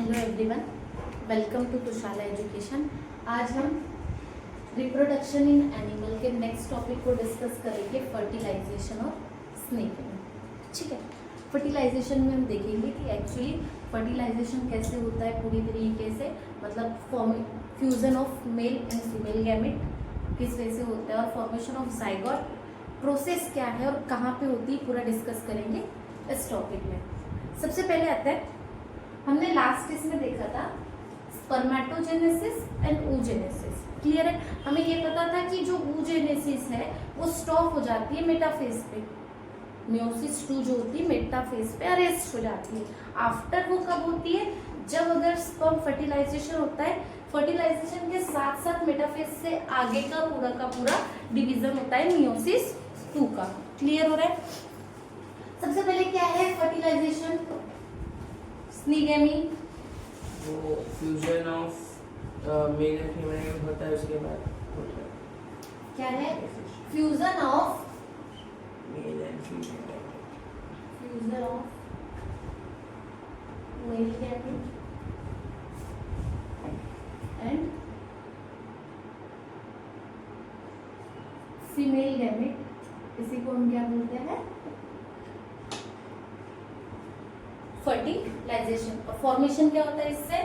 Hello everyone, welcome to Tushala education. आज हम reproduction in animal के नेक्स्ट टॉपिक को डिस्कस करेंगे, फर्टिलाइजेशन और स्नेकिंग। ठीक है, फर्टिलाइजेशन में हम देखेंगे कि एक्चुअली फर्टिलाइजेशन कैसे होता है पूरी तरीके से, मतलब fusion of male and female gamete किस वजह से होता है और फॉर्मेशन ऑफ जाइगोट प्रोसेस क्या है और कहाँ पे होती है, पूरा डिस्कस करेंगे इस टॉपिक में। सबसे पहले आता है, हमने लास्ट इसमें देखा था स्पर्मेटोजेनेसिस एंड oogenesis। क्लियर है, हमें ये पता था कि जो oogenesis है वो स्टॉप हो जाती है मेटाफेज पे, मियोसिस 2 जो होती है मेटाफेज पे अरेस्ट हो जाती है। आफ्टर वो कब होती है, जब अगर स्पर्म फर्टिलाइजेशन होता है, फर्टिलाइजेशन के साथ साथ मेटाफेज से आगे का पूरा डिवीजन होता है मियोसिस 2 का। क्लियर हो रहा है। सबसे पहले क्या है फर्टिलाइजेशन, स्नीगेमी, वो fusion of male and female होता है, उसके बाद होता है क्या है fusion of male and female, fusion of male gamete and female gamete. इसी को हम क्या बोलते हैं, फर्टिलाइजेशन। और फॉर्मेशन क्या होता है इससे,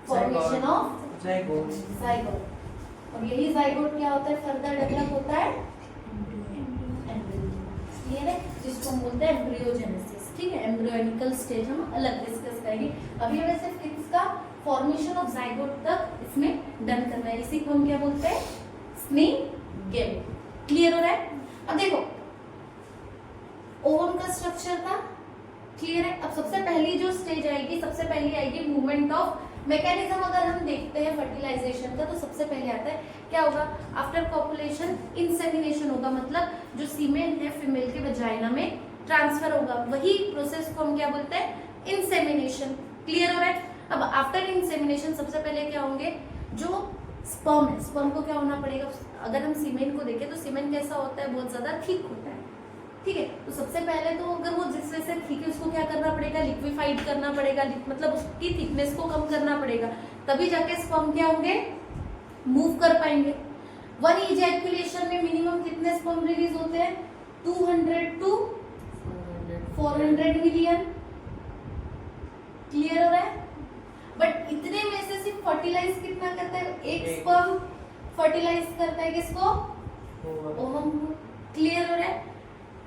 फॉर्मेशन ऑफ जाइगोट। जाइगोट। और यही जाइगोट क्या होता है, फर्दर डेवलप होता है क्लियर है, जिसको हम बोलते हैं एम्ब्रियोजेनेसिस। ठीक है, एम्ब्रियोनिकल स्टेज हम अलग डिस्कस करेंगे। अभी हमें सिर्फ इसका फॉर्मेशन ऑफ जाइगोट तक इसमें डन करना है, इसी को हम क्या बोलते हैं, स्नीगेमी। क्लियर हो रहा है। अब देखो ओवम का स्ट्रक्चर था, क्लियर है। अब सबसे पहली जो स्टेज आएगी, सबसे पहली आएगी मूवमेंट ऑफ मैकेनिज्म। अगर हम देखते हैं फर्टिलाइजेशन का, तो सबसे पहले आता है क्या होगा, आफ्टर कॉपुलेशन इंसेमिनेशन होगा, मतलब जो सीमेन है फीमेल के वजाइना में ट्रांसफर होगा, वही प्रोसेस को हम क्या बोलते हैं, इंसेमिनेशन। क्लियर हो रहा है। अब आफ्टर इंसेमिनेशन सबसे पहले क्या होंगे, जो स्पर्म है, स्पर्म को क्या होना पड़ेगा, अगर हम सीमेन को देखें तो सीमेन कैसा होता है, बहुत ज्यादा थिक होता है। ठीक है, तो सबसे पहले तो अगर वो जिस वजह से ठीक है, उसको क्या करना पड़ेगा, लिक्विफाइड करना पड़ेगा, मतलब उसकी थिकनेस को कम करना पड़ेगा, तभी जाके स्पर्म क्या होंगे, मूव कर पाएंगे। वन इजैकुलेशन में मिनिमम कितने स्पर्म रिलीज होते हैं, 200 to 400 मिलियन। क्लियर हो रहा है। बट इतने में से सिर्फ फर्टिलाइज कितना करता है, एक स्पर्म फर्टिलाइज करता है किसको, ओवम को। क्लियर हो रहा है।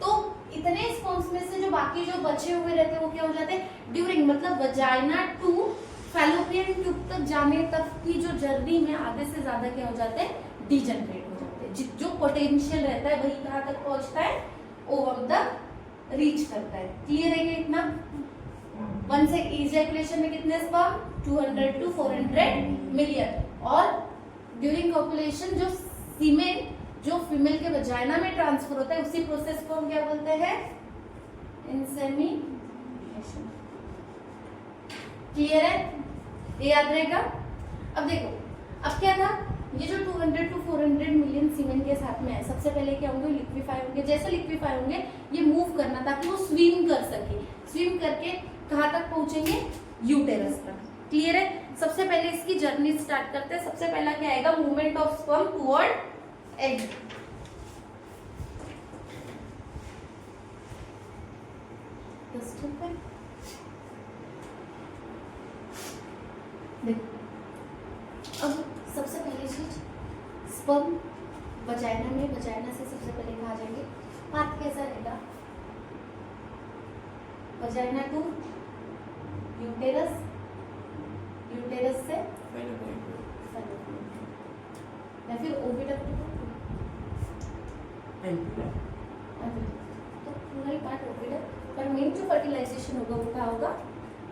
तो इतने स्पर्म्स में से जो बाकी जो बचे हुए रहते हैं वो क्या हो जाते हैं, ड्यूरिंग मतलब वजाइना टू फैलोपियन ट्यूब तक जाने तक की जो जर्नी में आधे से ज्यादा क्या हो जाते हैं, डिजनरेट हो जाते हैं। जो पोटेंशियल रहता है वही कहाँ तक पहुंचता है, ओवम तक रीच करता है। क्लियर है कि इतना। वन से इजैकुलेशन में कितने स्पर्म, 200 to 400 मिलियन। और ड्यूरिंग कॉपुलेशन जो सीमेन जो फीमेल के वजाइना में ट्रांसफर होता है, उसी प्रोसेस को हम क्या बोलते हैं, इंसेमिनेशन। क्लियर है, ये याद रहेगा। अब देखो, अब क्या था, ये जो 200 to 400 मिलियन सीमेन के साथ में है, सबसे पहले क्या होंगे, लिक्विफाई होंगे। जैसे लिक्विफाई होंगे, ये मूव करना ताकि वो स्विम कर सके, स्विम करके कहाँ तक पहुंचेंगे, यूटेरस तक। क्लियर है। सबसे पहले इसकी जर्नी स्टार्ट करते हैं। सबसे पहला क्या आएगा, movement of sperm toward egg. देखो, अब सबसे पहली चीज स्पर्म वजाइना में, वजाइना से सबसे पहले कहा जाएंगे, पाथ कैसा रहेगा, वजाइना टू यूटेरस, यूटेरस से या फिर ओविडक्ट तो पूरा ही पार्ट ओविडक्ट, पर मेन जो फर्टिलाइजेशन होगा वो क्या होगा,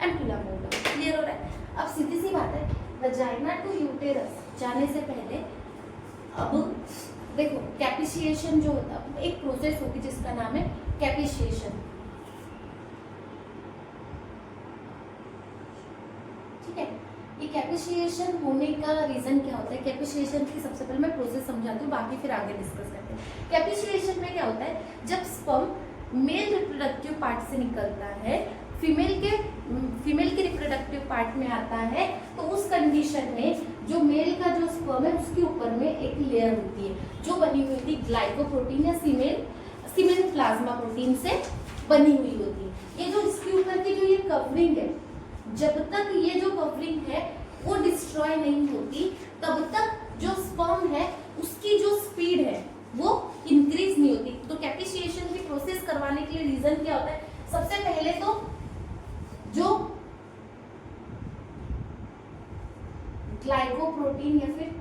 एम्पुला में होगा। क्लियर हो रहा है। अब सीधी सी बात है, वजाइना टू यूटेरस जाने से पहले अब देखो कैपिशिएशन जो होता है, एक प्रोसेस होगी जिसका नाम है कैपिशिएशन। ठीक है, ये कैपिशिएशन होने का रीजन क्या होता है, कैपिशिएशन की सबसे पहले मैं प्रोसेस समझाती हूँ, बाकी फिर आगे डिस्कस करते हैं। कैपिशिएशन में क्या होता है, जब स्पर्म मेल रिप्रोडक्टिव पार्ट से निकलता है, फीमेल के रिप्रोडक्टिव पार्ट पार्ट में आता है, तो उस कंडीशन में जो मेल का जो स्पर्म है उसके ऊपर में एक लेयर होती है जो बनी हुई होती है ग्लाइकोप्रोटीन या सीमेन प्लाज्मा प्रोटीन से बनी हुई होती है। ये जो इसके ऊपर की जो ये कवरिंग है, जब तक ये जो कवरिंग है वो डिस्ट्रॉय नहीं होती तब तक जो स्पर्म है उसकी जो स्पीड है वो इंक्रीज नहीं होती। तो कैपिसिएशन की प्रोसेस करवाने के लिए रीजन क्या होता है? सबसे पहले तो जो ग्लाइकोप्रोटीन या फिर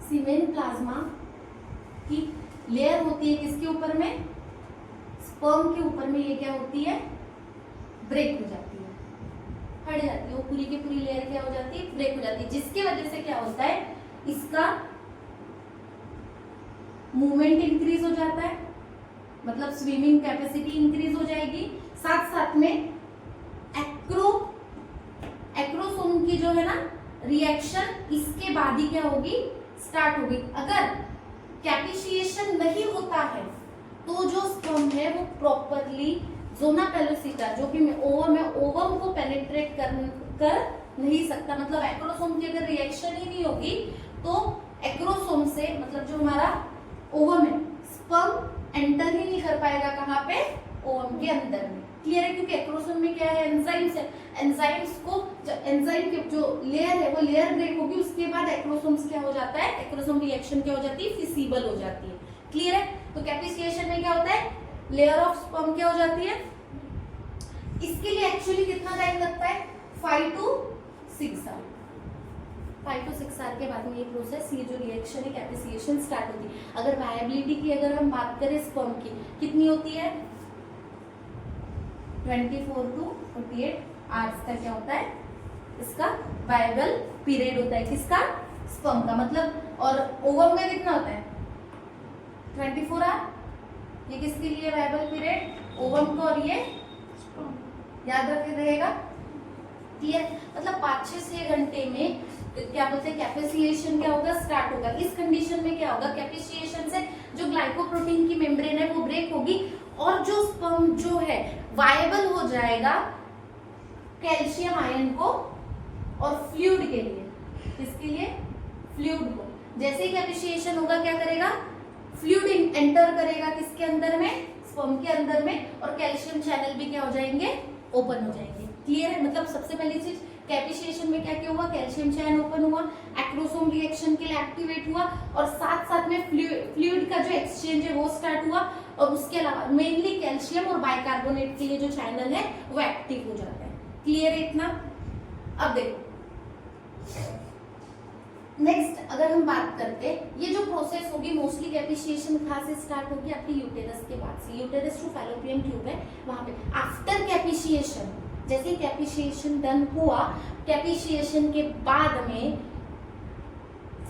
सीमेन प्लाज्मा की लेयर होती है किसके ऊपर में? स्पर्म के ऊपर में। ये क्या होती है? ब्रेक हो जाती है, हट जाती है, वो पूरी की पूरी लेयर क्या हो जाती है? ब्रेक हो जाती है, जिसकी वजह से क्या होता है? इसका मूवमेंट इंक्रीज हो जाता है, मतलब स्विमिंग कैपेसिटी इंक्रीज हो जाएगी। साथ साथ में एक्रोसोम की जो है ना रिएक्शन इसके बाद ही क्या होगी? स्टार्ट होगी। अगर कैपिसिएशन नहीं होता है तो जो स्पर्म है वो प्रॉपरली जोना पेलोसिटा जो कि ओवम है, ओवम को पेनिट्रेट कर नहीं सकता। मतलब एक्रोसोम की अगर रिएक्शन ही नहीं होगी तो एक्रोसोम से मतलब जो हमारा ओवम है, स्पर्म एंटर ही नहीं कर पाएगा। कहाँ पे? ओवम के अंदर में। क्लियर है? क्योंकि एक्रोसोम में क्या है? एंजाइम्स है। एंजाइम्स को एंजाइम की जो लेयर है वो लेयर ब्रेक होगी, उसके बाद एक्रोसोम्स क्या हो जाता है? एक्रोसोम रिएक्शन क्या हो जाती है? फिसिबल हो जाती है। क्लियर है? तो कैपिसिएशन में क्या होता है? लेयर ऑफ स्पर्म क्या हो जाती है? इसके लिए एक्चुअली कितना टाइम लगता है? 5 to 6 आवर। 5 to 6 आवर के बाद में ये प्रोसेस, ये जो रिएक्शन है कैपिसिएशन स्टार्ट होती है। अगर वायबिलिटी की अगर हम बात करें स्पर्म की, कितनी होती है? 24 to 48 आवर्स का क्या होता है? इसका वायबल पीरियड होता है। किसका? स्पर्म का। मतलब और ओवम में कितना होता है? 24 आवर। ये किसके लिए वायबल पीरियड? ओवम को, और ये याद रखे रहेगा। क्लियर? मतलब 5-6 घंटे में क्या बोलते हैं कैपिसिएशन क्या होगा? स्टार्ट होगा। इस कंडीशन में क्या होगा? कैपिसिएशन से जो ग्लाइकोप्रोटीन की मेम्ब्रेन है वो ब्रेक होगी और जो स्पर्म जो है वायबल हो जाएगा कैल्शियम आयन को और फ्लूइड के लिए। किसके लिए? फ्लूइड को। जैसे ही कैपिसिएशन होगा क्या करेगा? फ्लूइड एंटर करेगा किसके अंदर में? स्पर्म के अंदर में, और कैल्शियम चैनल भी क्या हो जाएंगे? ओपन हो जाएंगे। क्लियर है? मतलब सबसे पहली चीज कैपिसिएशन में क्या क्या हुआ? कैल्शियम चैनल ओपन हुआ, एक्रोसोम रिएक्शन के लिए एक्टिवेट हुआ, और साथ साथ में फ्लूइड का जो एक्सचेंज है वो स्टार्ट हुआ, और उसके अलावा मेनली कैल्शियम और बाइकार्बोनेट के लिए जो चैनल है वो एक्टिव हो जाता है। क्लियर है इतना? अब देखो नेक्स्ट अगर हम बात करते हैं, ये जो प्रोसेस होगी मोस्टली कैपिसिएशन कहाँ से स्टार्ट होगी? आपकी यूटेरस के बाद से। यूटेरस टू फैलोपियन ट्यूब है वहां पे। आफ्टर कैपिसिएशन, जैसे कैपिसिएशन डन हुआ, कैपिसिएशन के बाद में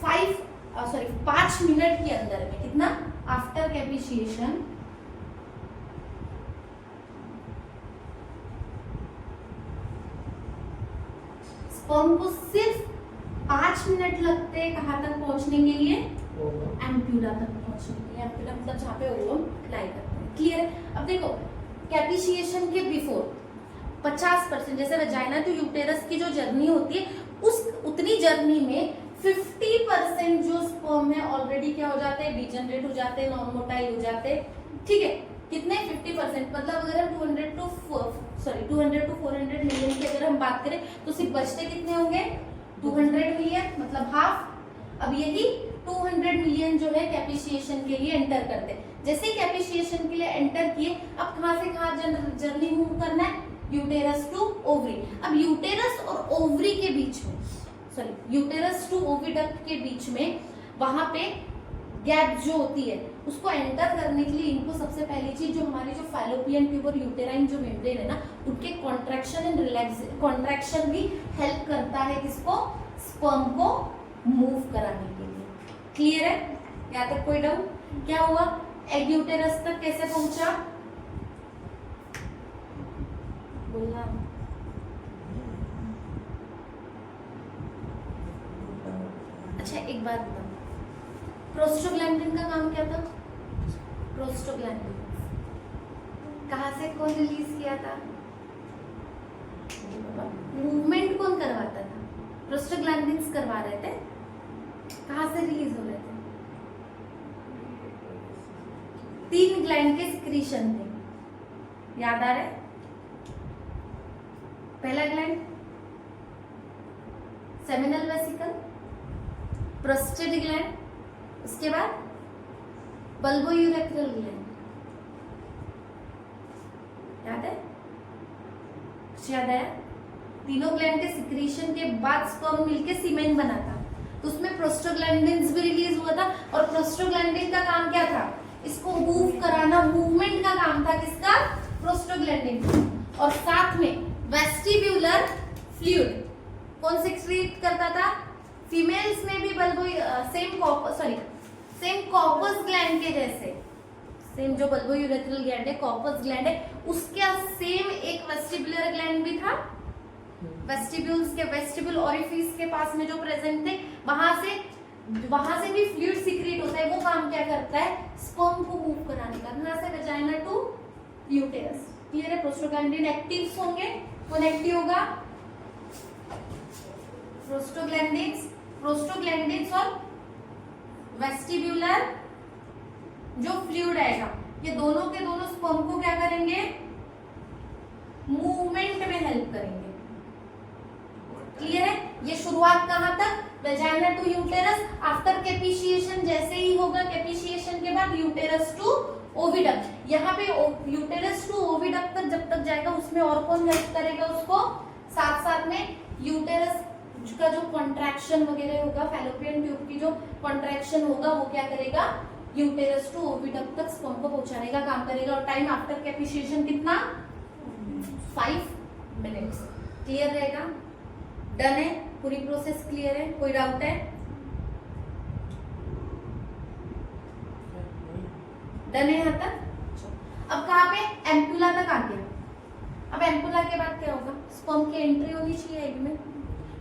5 मिनट के अंदर में, कितना? आफ्टर कैपिसिएशन स्पर्म को सिर्फ 5 मिनट लगते हैं कहाँ तक पहुंचने के लिए? एम्प्यूला तक पहुंचने के लिए। एम्प्यूला मतलब जहाँ पे ओवम लाई करते हैं। क्लियर है? अब देखो कैपिसिएशन के बिफोर 50%, जैसे वजाइना टू यूटेरस की जो जर्नी होती है उस उतनी जर्नी में 50% जो स्पर्म है ऑलरेडी क्या हो जाते हैं? डिजनरेट हो जाते हैं, नॉन मोटाइल हो जाते हैं। ठीक है? कितने? 50%। मतलब अगर हम 200 to 400 मिलियन की अगर हम बात करें तो सिर्फ बचते कितने होंगे? 200 मिलियन, मतलब हाफ। अब यही 200 मिलियन जो है कैपिसिएशन के लिए एंटर करते हैं। जैसे ही कैपिसिएशन के लिए एंटर किए, अब कहाँ से कहाँ जर्नी मूव करना है? Uterus to ovary. अब यूटेरस और ओवरी के बीच में, यूटेरस टू ओविडक्ट के बीच में वहां पे गैप जो होती है उसको एंटर करने के लिए इनको सबसे पहली चीज जो हमारी जो फैलोपियन ट्यूब और यूटेराइन जो मेम्ब्रेन है ना, उनके कॉन्ट्रैक्शन एंड रिलैक्स कॉन्ट्रैक्शन भी हेल्प करता है किसको? स्पर्म को मूव कराने के लिए। क्लियर है? यहाँ तक कोई डाउट? क्या हुआ? एग यूटेरस तक कैसे पहुंचा? बोलना। अच्छा एक बात बताओ, प्रोस्टोग्लैंडिन का काम क्या था? प्रोस्टोग्लैंडिन कहाँ से कौन रिलीज किया था? मूवमेंट कौन करवाता था? प्रोस्टाग्लैंडिन्स करवा रहे थे। कहाँ से रिलीज हो रहे थे? 3 ग्लैंड के सिक्रीशन थे, याद आ रहा है? पहला gland seminal vesicle, prostate gland, उसके बाद बल्बोयूरेथ्रल ग्लैंड, याद है? कुछ याद आया? तीनों ग्लैंड के सिक्रीशन के बाद स्पर्म मिलके सीमेन बना था, तो उसमें प्रोस्टाग्लैंडिन्स भी रिलीज हुआ था। और प्रोस्टाग्लैंडिन का काम क्या था? इसको मूव कराना, मूवमेंट का काम था किसका? प्रोस्टाग्लैंडिन। और साथ में वेस्टिब्यूलर फ्लूइड कौन सेक्रेट करता था? फीमेल्स में भी सेम कॉर्पस ग्लैंड के जैसे, सेम जो बल्बोयूरेथ्रल ग्लैंड है, कॉर्पस ग्लैंड है, उसका सेम एक वेस्टिब्युलर ग्लैंड भी था। वेस्टिब्यूल्स के वेस्टिब्यूल ओरिफिस के पास में जो प्रेजेंट थे, वहां से भी फ्लूइड सीक्रेट होता है। वो काम क्या करता है? स्पर्म को मूव कराने का, कहां से वेजाइना टू यूटेरस। क्लियर है? प्रोस्टाग्लैंडिन एक्टिव्स होंगे, कौन एक्टिव होगा? प्रोस्टाग्लैंडिन्स और वेस्टिब्यूलर जो फ्लूइड आएगा, ये दोनों के दोनों स्पर्म को क्या करेंगे? मूवमेंट में हेल्प करेंगे। क्लियर है? ये शुरुआत कहां तक? वेजाइना टू यूटेरस, आफ्टर कैपिशिएशन जैसे ही होगा, कैपिशिएशन के बाद यूटेरस टू ओविडक्ट। यहाँ पे यूटेरस टू ओविडक्ट तक जब तक जाएगा, उसमें और कौन हेल्प करेगा उसको? साथ साथ में यूटेरस का जो कॉन्ट्रैक्शन वगैरह होगा, फैलोपियन ट्यूब की जो कॉन्ट्रैक्शन होगा, वो क्या करेगा? यूटेरस टू ओविडक्ट तक स्पर्म को पहुंचाने का काम करेगा। और टाइम आफ्टर कैपिशिएशन कितना? 5 मिनट्स। क्लियर रहेगा? डन है? पूरी प्रोसेस क्लियर है? कोई डाउट है? डन है यहाँ तक? अब कहाँ पे? एम्पुला तक आ गया। अब एम्पुला के बाद क्या होगा? स्पर्म की एंट्री होनी चाहिए एग में,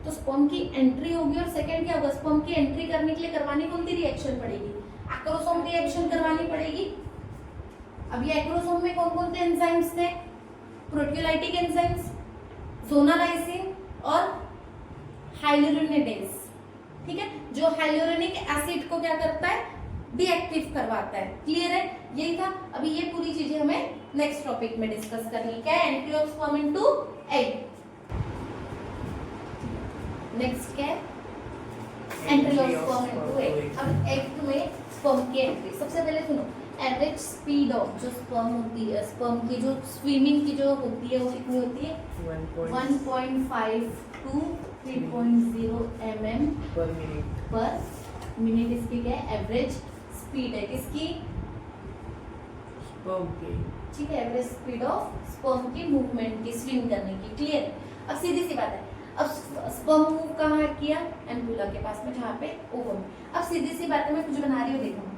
तो स्पर्म की एंट्री होगी। और सेकंड क्या होगा? स्पर्म की एंट्री करने के लिए करवानी कौन सी रिएक्शन पड़ेगी? एक्रोसोम रिएक्शन करवानी पड़ेगी। अब ये एक्रोसोम में कौन कौन से एंजाइम्स थे? प्रोटियोलाइटिक एंजाइम्स, जोनालाइसिन और हाइलुरोनिडेज। ठीक है? जो हाइलुरोनिक एसिड को क्या करता है? डीएक्टिव करवाता है। क्लियर है? यही था। अभी ये पूरी चीजें हमें नेक्स्ट टॉपिक में डिस्कस करनी। क्या है? Entry of sperm into egg. Next क्या है? Entry of sperm into egg. अब एग में स्पर्म की एंट्री, सबसे पहले सुनो, एवरेज स्पीड ऑफ जो स्पर्म होती है, स्पर्म की जो स्विमिंग की जो होती है, वो कितनी होती है? 1.5 to 3.0 mm पर मिनट। इसकी क्या है? एवरेज स्पीड है किसकी? स्पर्म की। ठीक है? एवरेज स्पीड ऑफ स्पर्म की मूवमेंट की, स्विम करने की। क्लियर? अब सीधी सी बात है, अब स्पर्म मूव कहाँ किया? एम्पुला के पास में, जहाँ पे ओवम में। अब सीधी सी बात है, मैं कुछ बना रही हूँ, देखो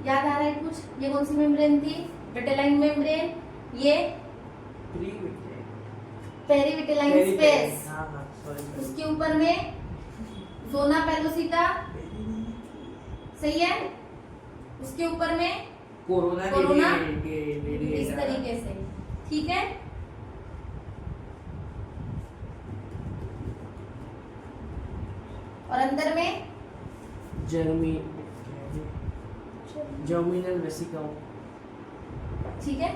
याद आ रहा है कुछ? ये कौन सी मेम्ब्रेन थी? Vitelline membrane. ये पेरीविटेलाइन स्पेस। उसके ऊपर में जोना पेलोसिटा, सही है? उसके ऊपर में कोरोना इस तरीके से। ठीक है? और अंदर में जर्मिनल वेसिकल। ठीक है?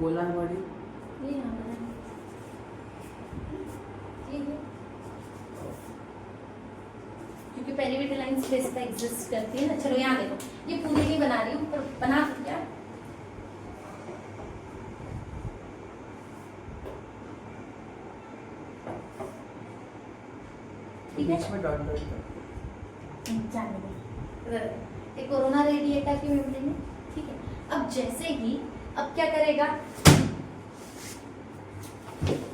पोलर बॉडी ये यहाँ पर है। ठीक है? क्योंकि पेरीविटेलाइन स्पेस का एग्जिस्ट करती है ना। चलो यहाँ देखो, ये पूरी नहीं बना रही हूँ, पर बना दूँ क्या? बीच में डॉट जाने दो। ये कोरोना रेडिएटा की मेम्ब्रेन है। ठीक है? अब जैसे ही, अब क्या करेगा?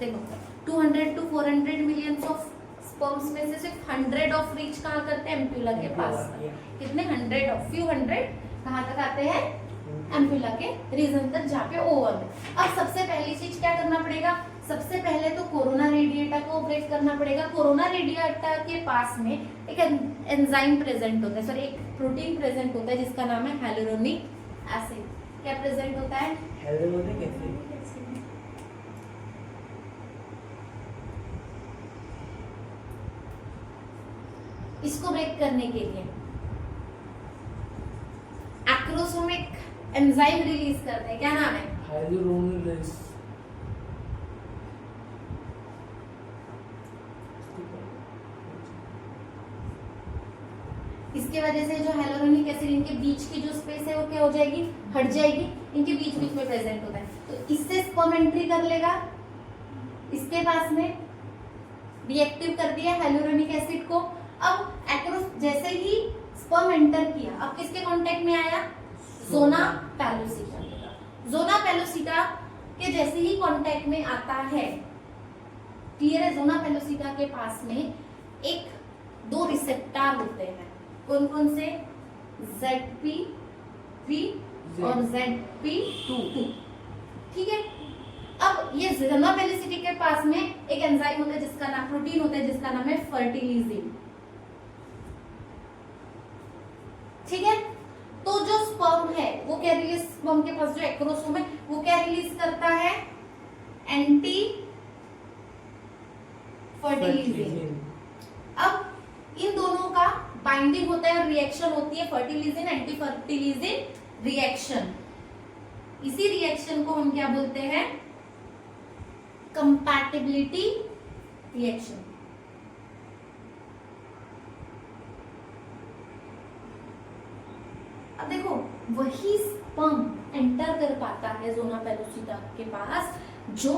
देखो 200 to 400 मिलियंस ऑफ स्पर्म्स में से सिर्फ 100 ऑफ रीच कहाँ करते हैं? एम्पुला के पास। कितने? 100 ऑफ, फ्यू 100 कहाँ तक आते हैं? एम्पुला के रीजन तक, जहाँ पे ओवम है। अब सबसे पहली चीज क्या करना पड़ेगा? सबसे पहले तो कोरोना रेडिएटा को ऑपरेट करना पड़ेगा। कोरोना रेडिएटा के पास में एक एंजाइम प्रेजेंट होता है, सॉरी एक प्रोटीन प्रेजेंट होता है, जिसका नाम है हाइलुरोनिक एसिड। क्या प्रेजेंट होता है? Hyaluronic acid. इसको ब्रेक करने के लिए एक्रोसोमिक एंजाइम रिलीज करते हैं, क्या नाम है? हाइलोरोनिलेज। इसके वजह से जो हाइलोरोनिक एसिड इनके बीच की जो स्पेस है वो क्या हो जाएगी? हट जाएगी, इनके बीच बीच में प्रेजेंट होता है, तो इससे स्पर्म एंट्री कर लेगा, इसके पास में रिएक्टिव कर दिया हाइलोरोनिक एसिड को। अब एक्रो जैसे ही स्पर्म एंटर किया, अब किसके कांटेक्ट में आया? ज़ोना पेलोसिटा। ज़ोना पेलोसिटा के जैसे ही कांटेक्ट में आता है, क्लियर है? ज़ोना पेलोसिटा के पास में एक दो रिसेप्टर होते हैं, कौन कौन से? ZP3 और ZP2, ठीक है। अब ये ज़ोना पेलोसिटा के पास में एक एंजाइम होता है जिसका नाम, प्रोटीन होता है जिसका नाम है फर्टिलिजिन, ठीक है। तो जो स्पर्म है वो क्या रिलीज, स्पर्म के पास जो एक्रोसोम है वो क्या रिलीज करता है? एंटी फर्टिलिजिन। अब इन दोनों का बाइंडिंग होता है और रिएक्शन होती है फर्टिलिजिन एंटी फर्टिलिजिन रिएक्शन। इसी रिएक्शन को हम क्या बोलते हैं? Compatibility reaction. अब देखो, वही स्पर्म एंटर कर पाता है ज़ोना पेलोसिटा के पास जो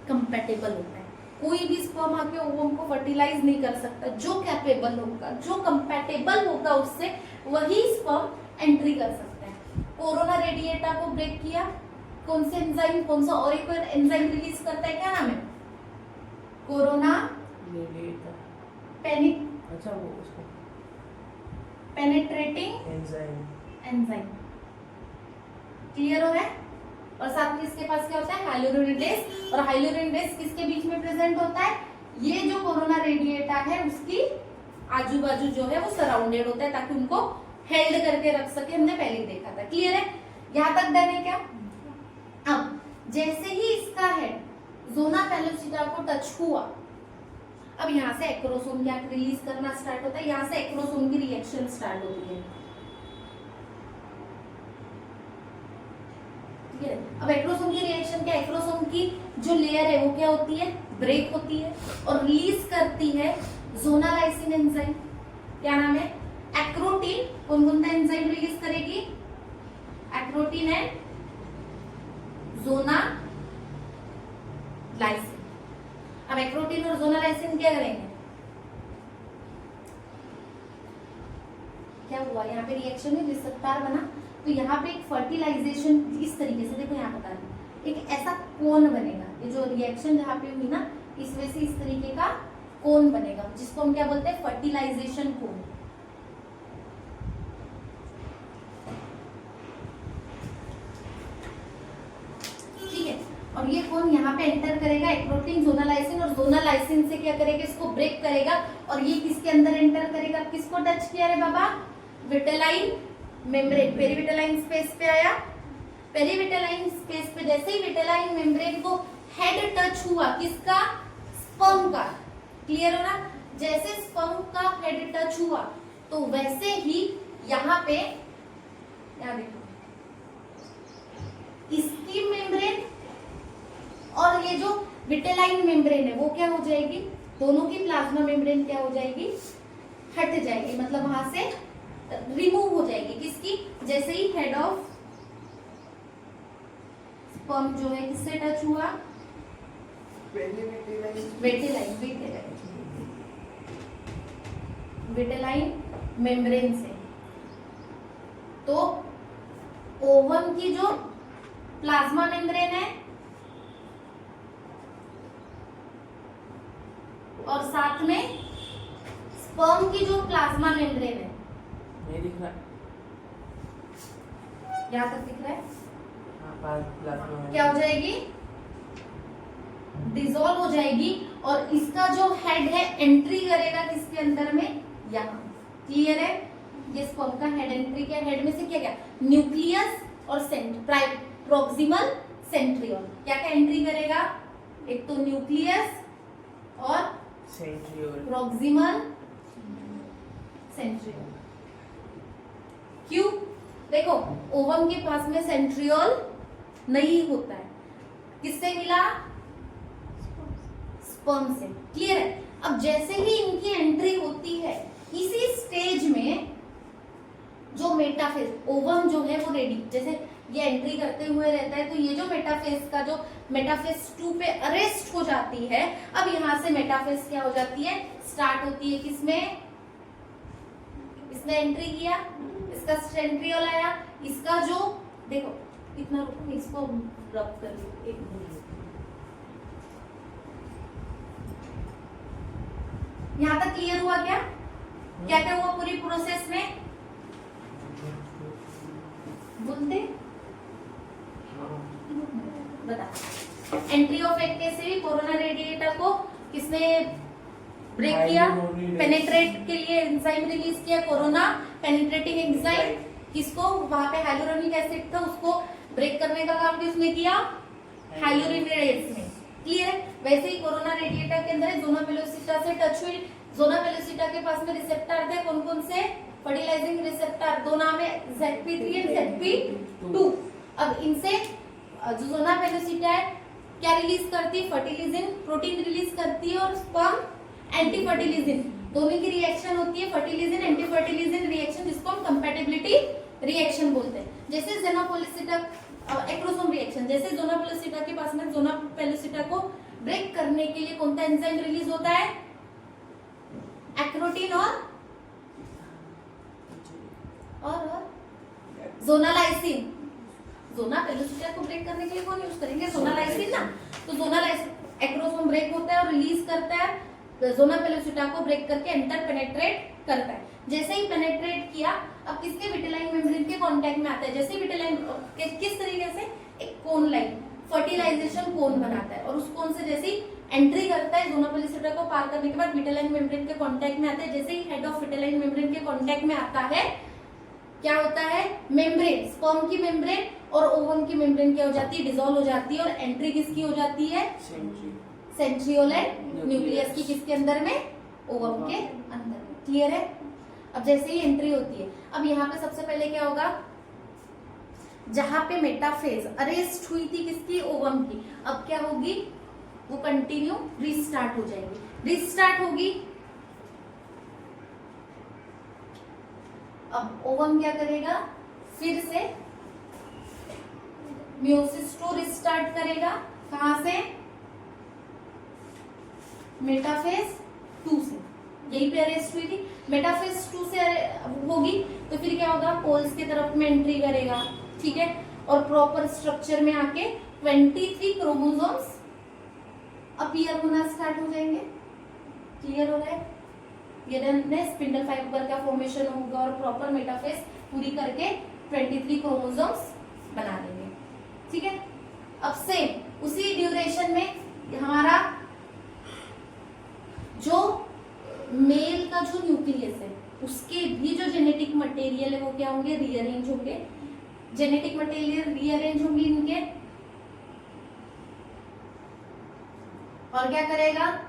कंपैटिबल होता है। कोई भी स्पर्म आके ओवम को फर्टिलाइज नहीं कर सकता, जो कैपेबल होगा, जो कंपैटिबल होगा उससे वही स्पर्म एंट्री कर सकता है। कोरोना रेडिएटा को ब्रेक किया, कौन से एंजाइम, कौन सा और एक एंजाइम रिलीज करता है, क्या नाम है? Corona radiata. पेनिक, अच्छा वो उसको पेनिट्रेटिंग एंजाइम, क्लियर हो है? और साथ में इसके पास क्या होता है? हाइलोरोनिडेज। और हाइलोरोनिडेज किसके बीच में प्रेजेंट होता है? ये जो कोरोना रेडिएटा है उसकी आजू बाजू जो है वो सराउंडेड होता है ताकि उनको हेल्ड करके रख सके, हमने पहले ही देखा था, क्लियर है? यहाँ तक डन है क्या? अब जैसे ही इसका हेड ज़ोना पेलोसिटा को टच हुआ, अब यहाँ से एक्रोसोम क्या रिलीज करना स्टार्ट होता है, यहाँ से एक्रोसोम की रिएक्शन स्टार्ट होती है, ठीक है। अब एक्रोसोम की रिएक्शन क्या? एक्रोसोम की जो लेयर है वो क्या होती है? ब्रेक होती है और रिलीज करती है ज़ोनालाइसिन एंजाइम, क्या नाम है? एक्रोटीन। कौन कौन सा एंजाइम रिलीज करेगी? एक्रोटीन है, ज़ोनालाइसिन। अब एक्रोटीन और ज़ोनालाइसिन क्या करेंगे? क्या हुआ यहाँ पे? रिएक्शन में रिसेप्टर बना, तो यहाँ पे एक फर्टिलाइजेशन इस तरीके से, देखो यहाँ बता रही, एक ऐसा कोन बनेगा, ये जो रिएक्शन जहाँ पे हुई ना, इस वजह से इस तरीके का कोन बनेगा जिसको हम क्या बोलते हैं? फर्टिलाइजेशन कोन। ठीक है, और ये कोन यहाँ पे एंटर करेगा एक्रोटीन, ज़ोनालाइसिन, और ज़ोनालाइसिन से क्या करेगा? इसको ब्रेक करेगा और ये किसके अंदर एंटर करेगा? किसको टच किया रे बाबा? विटेलाइन मेम्ब्रेन, पेरीविटेलाइन स्पेस पे आया। पेरीविटेलाइन स्पेस पे जैसे ही विटेलाइन मेम्ब्रेन को हेड टच हुआ, किसका? स्पर्म का, क्लियर हो ना? जैसे स्पर्म का हेड टच हुआ तो वैसे ही यहाँ पे, यहाँ देखो, इसकी मेम्ब्रेन और ये जो विटेलाइन मेम्ब्रेन है वो क्या हो जाएगी? दोनों की प्लाज्मा मेम्ब्रेन क्या हो जाएगी? हट जाएगी, मतलब वहां से रिमूव हो जाएगी। किसकी? जैसे ही हेड ऑफ स्पर्म जो है किससे टच हुआ? विटेलाइन मेम्ब्रेन से। तो ओवम की जो प्लाज्मा मेम्ब्रेन है और साथ में स्पर्म की जो प्लाज्मा मेम्ब्रेन है, नहीं दिख रहा, यहाँ तक दिख रहा है, प्लाज्मा क्या हो जाएगी? डिसॉल्व हो जाएगी और इसका जो हेड है एंट्री करेगा किसके अंदर में? यहाँ, क्लियर है? ये स्पर्म का हेड एंट्री किया, हेड में से क्या क्या? न्यूक्लियस और सेंट, प्रोक्सिमल सेंट्रियोल। क्या क्या एंट्री करेगा? एक तो न्यूक्लियस और सेंट्रियोल। Proximal centriole. क्यों? देखो ओवम के पास में सेंट्रियोल नहीं होता है, किससे मिला? स्पर्म से। क्लियर है? अब जैसे ही इनकी एंट्री होती है, इसी स्टेज में जो मेटाफेज, ओवम जो है वो रेडी, जैसे ये एंट्री करते हुए रहता है, तो ये जो मेटाफेज का जो मेटाफेज 2 पे अरेस्ट हो जाती है, अब यहां से मेटाफेज क्या हो जाती है? स्टार्ट होती है। किसमें? इसने एंट्री किया, इसका सेंट्रियोल आया, इसका जो देखो कितना, रुको इसको रब कर दो एक मिनट। यहां तक क्लियर हुआ क्या? क्या क्या हुआ पूरी प्रोसेस में? बोलते बता। एंट्री ऑफ एक्टिव से भी कोरोना रेडिएटर को किसने ब्रेक किया? पेनिट्रेट के लिए एंजाइम रिलीज किया, कोरोना पेनिट्रेटिंग एंजाइम। किसको? वहां पे हाइलोरोनिक एसिड था, उसको ब्रेक करने का काम किसने किया? हाइलोरिनेज ने। क्लियर है? वैसे ही कोरोना रेडिएटर के अंदर जोना पेलोसिटा से टच हुई। जोना पेलोसिटा के पास में रिसेप्टर थे, कौन कौन से? फर्टिलाइजिंग रिसेप्टर, दो नाम है ZP3 एंड ZP2। अब इनसे जो जोना पेलोसिटा है क्या रिलीज करती है? फर्टिलिजिन प्रोटीन रिलीज करती है, और स्पर्म एंटी फर्टिलिजिन। दोनों की रिएक्शन होती है फर्टिलिजिन एंटी फर्टिलिजिन रिएक्शन, जिसको हम कंपैटिबिलिटी रिएक्शन बोलते हैं। जैसे जेनोपोलिसिटा एक्रोसोम रिएक्शन, जैसे जोना पेलोसिटा के पास में जोना पेलोसिटा को ब्रेक करने के लिए कौन सा एंजाइम रिलीज होता है? एक्रोटिन और जोनालाइसिन। जोना पेलोसिटा को ब्रेक करने के लिए कौन यूज करेंगे? जोनालाइसिन ना। तो जोनालाइसिन एक्रोसोम ब्रेक होता है और रिलीज करता है, जोना पेलोसिटा को ब्रेक करके एंटर पेनेट्रेट करता है। जैसे ही पेनेट्रेट किया, अब किसके विटेलाइन मेम्ब्रेन के कांटेक्ट में आता है? जैसे विटेलाइन किस तरीके से? एक कोन लाइन फर्टिलाइजेशन कोन बनाता है, और उस कोन से जैसे ही एंट्री करता है, जोना पेलोसिटा को पार करने के बाद विटेलाइन मेम्ब्रेन के कांटेक्ट में आता है। जैसे ही हेड ऑफ विटेलाइन मेम्ब्रेन के कांटेक्ट में आता है, क्या होता है? मेम्ब्रेन, स्पर्म की मेम्ब्रेन और ओवम की मेम्ब्रेन क्या हो जाती है? डिसॉल्व हो जाती है, और एंट्री किसकी हो जाती है? सेंट्रियोल एंड न्यूक्लियस की। किसके अंदर में? ओवम के अंदर में। क्लियर है? अब जैसे ही एंट्री होती है, अब यहाँ पे सबसे पहले क्या होगा? जहां पे मेटाफेज अरेस्ट हुई थी किसकी? ओवम की, अब क्या होगी? वो कंटिन्यू रीस्टार्ट हो जाएगी। रीस्टार्ट होगी, अब ओवम क्या करेगा? फिर से मियोसिस 2 रिस्टार्ट करेगा। कहां से? मेटाफेज 2 से। यही पे अरेस्ट हुई थी, मेटाफेज 2 से होगी, तो फिर क्या होगा? पोल्स की तरफ में एंट्री करेगा। ठीक है? और प्रॉपर स्ट्रक्चर में आके 23 क्रोमोसोम्स अपीयर होना स्टार्ट हो जाएंगे। क्लियर हो रहा है? ये स्पिंडल फाइबर का फॉर्मेशन होगा और प्रॉपर मेटाफेज पूरी करके 23 क्रोमोसोम्स बना देंगे। ठीक है? अब सेम उसी ड्यूरेशन में हमारा जो मेल का जो न्यूक्लियस है, उसके भी जो जेनेटिक मटेरियल है वो क्या होंगे? रीअरेंज होंगे। जेनेटिक मटेरियल रीअरेंज होंगे इनके, और क्या करेगा?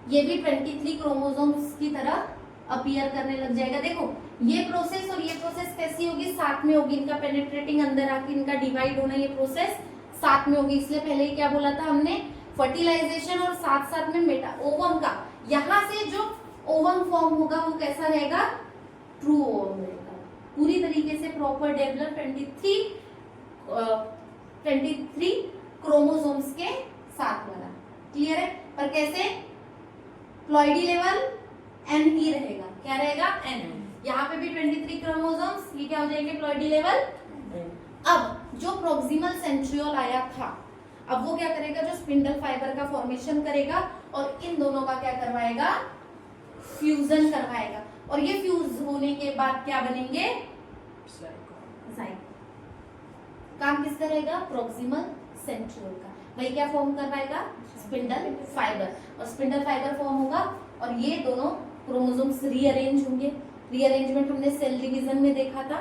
ये भी 23 क्रोमोसोम्स की तरह अपीयर करने लग जाएगा। देखो ये प्रोसेस और ये प्रोसेस कैसी होगी? साथ में होगी। इनका पेनिट्रेटिंग अंदर आके इनका डिवाइड होना, ये प्रोसेस साथ में होगी। इसलिए पहले ही क्या बोला था हमने? फर्टिलाइजेशन और साथ साथ में मेटा ओवम का, यहाँ से जो ओवम फॉर्म होगा वो कैसा रहेगा? ट्रू ओवम रहेगा। पूरी तरीके से प्रॉपर डेवलप 23 क्रोमोसोम्स के साथ वाला। क्लियर है? पर कैसे? प्लॉइडी लेवल n ही रहेगा। क्या रहेगा? n। यहाँ पे भी 23 क्रोमोसोम्स, ये क्या हो जाएंगे? Ploidy level. अब जो प्रोक्सिमल सेंट्रियोल आया था, अब वो क्या करेगा? जो स्पिंडल फाइबर का फॉर्मेशन करेगा और इन दोनों का क्या करवाएगा? फ्यूजन करवाएगा। और ये फ्यूज होने के बाद क्या बनेंगे? जाइगोट। काम किसका रहेगा? प्रोक्सिमल सेंट्रियोल का। वही क्या फॉर्म करवाएगा? Spindle fibre. और स्पिंडल फाइबर फॉर्म होगा और ये दोनों क्रोमोसोम्स रीअरेंज होंगे। रीअरेंजमेंट हमने सेल डिवीजन में देखा था।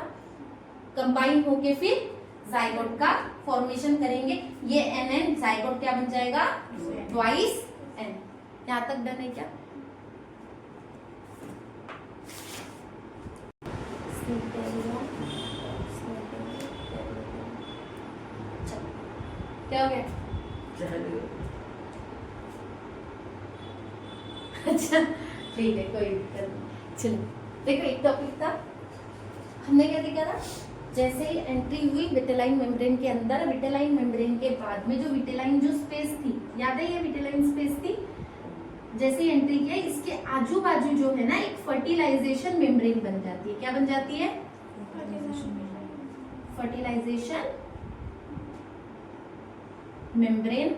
कंबाइन होके फिर जाइगोट का फॉर्मेशन करेंगे। ये NN जाइगोट क्या बन जाएगा, ट्वाइस N। यहाँ तक डन है क्या? क्या हो गया? अच्छा ठीक है, कोई दिक्कत नहीं। चलो देखो, एक टॉपिक था, हमने क्या देखा था, जैसे ही एंट्री हुई विटेलाइन मेम्ब्रेन के अंदर, विटेलाइन मेम्ब्रेन के बाद में जो विटेलाइन जो स्पेस थी, याद है ये विटेलाइन स्पेस थी, जैसे ही एंट्री किया इसके आजू बाजू जो है ना एक फर्टिलाइजेशन मेम्ब्रेन बन जाती है। क्या बन जाती है? Fertilisation membrane.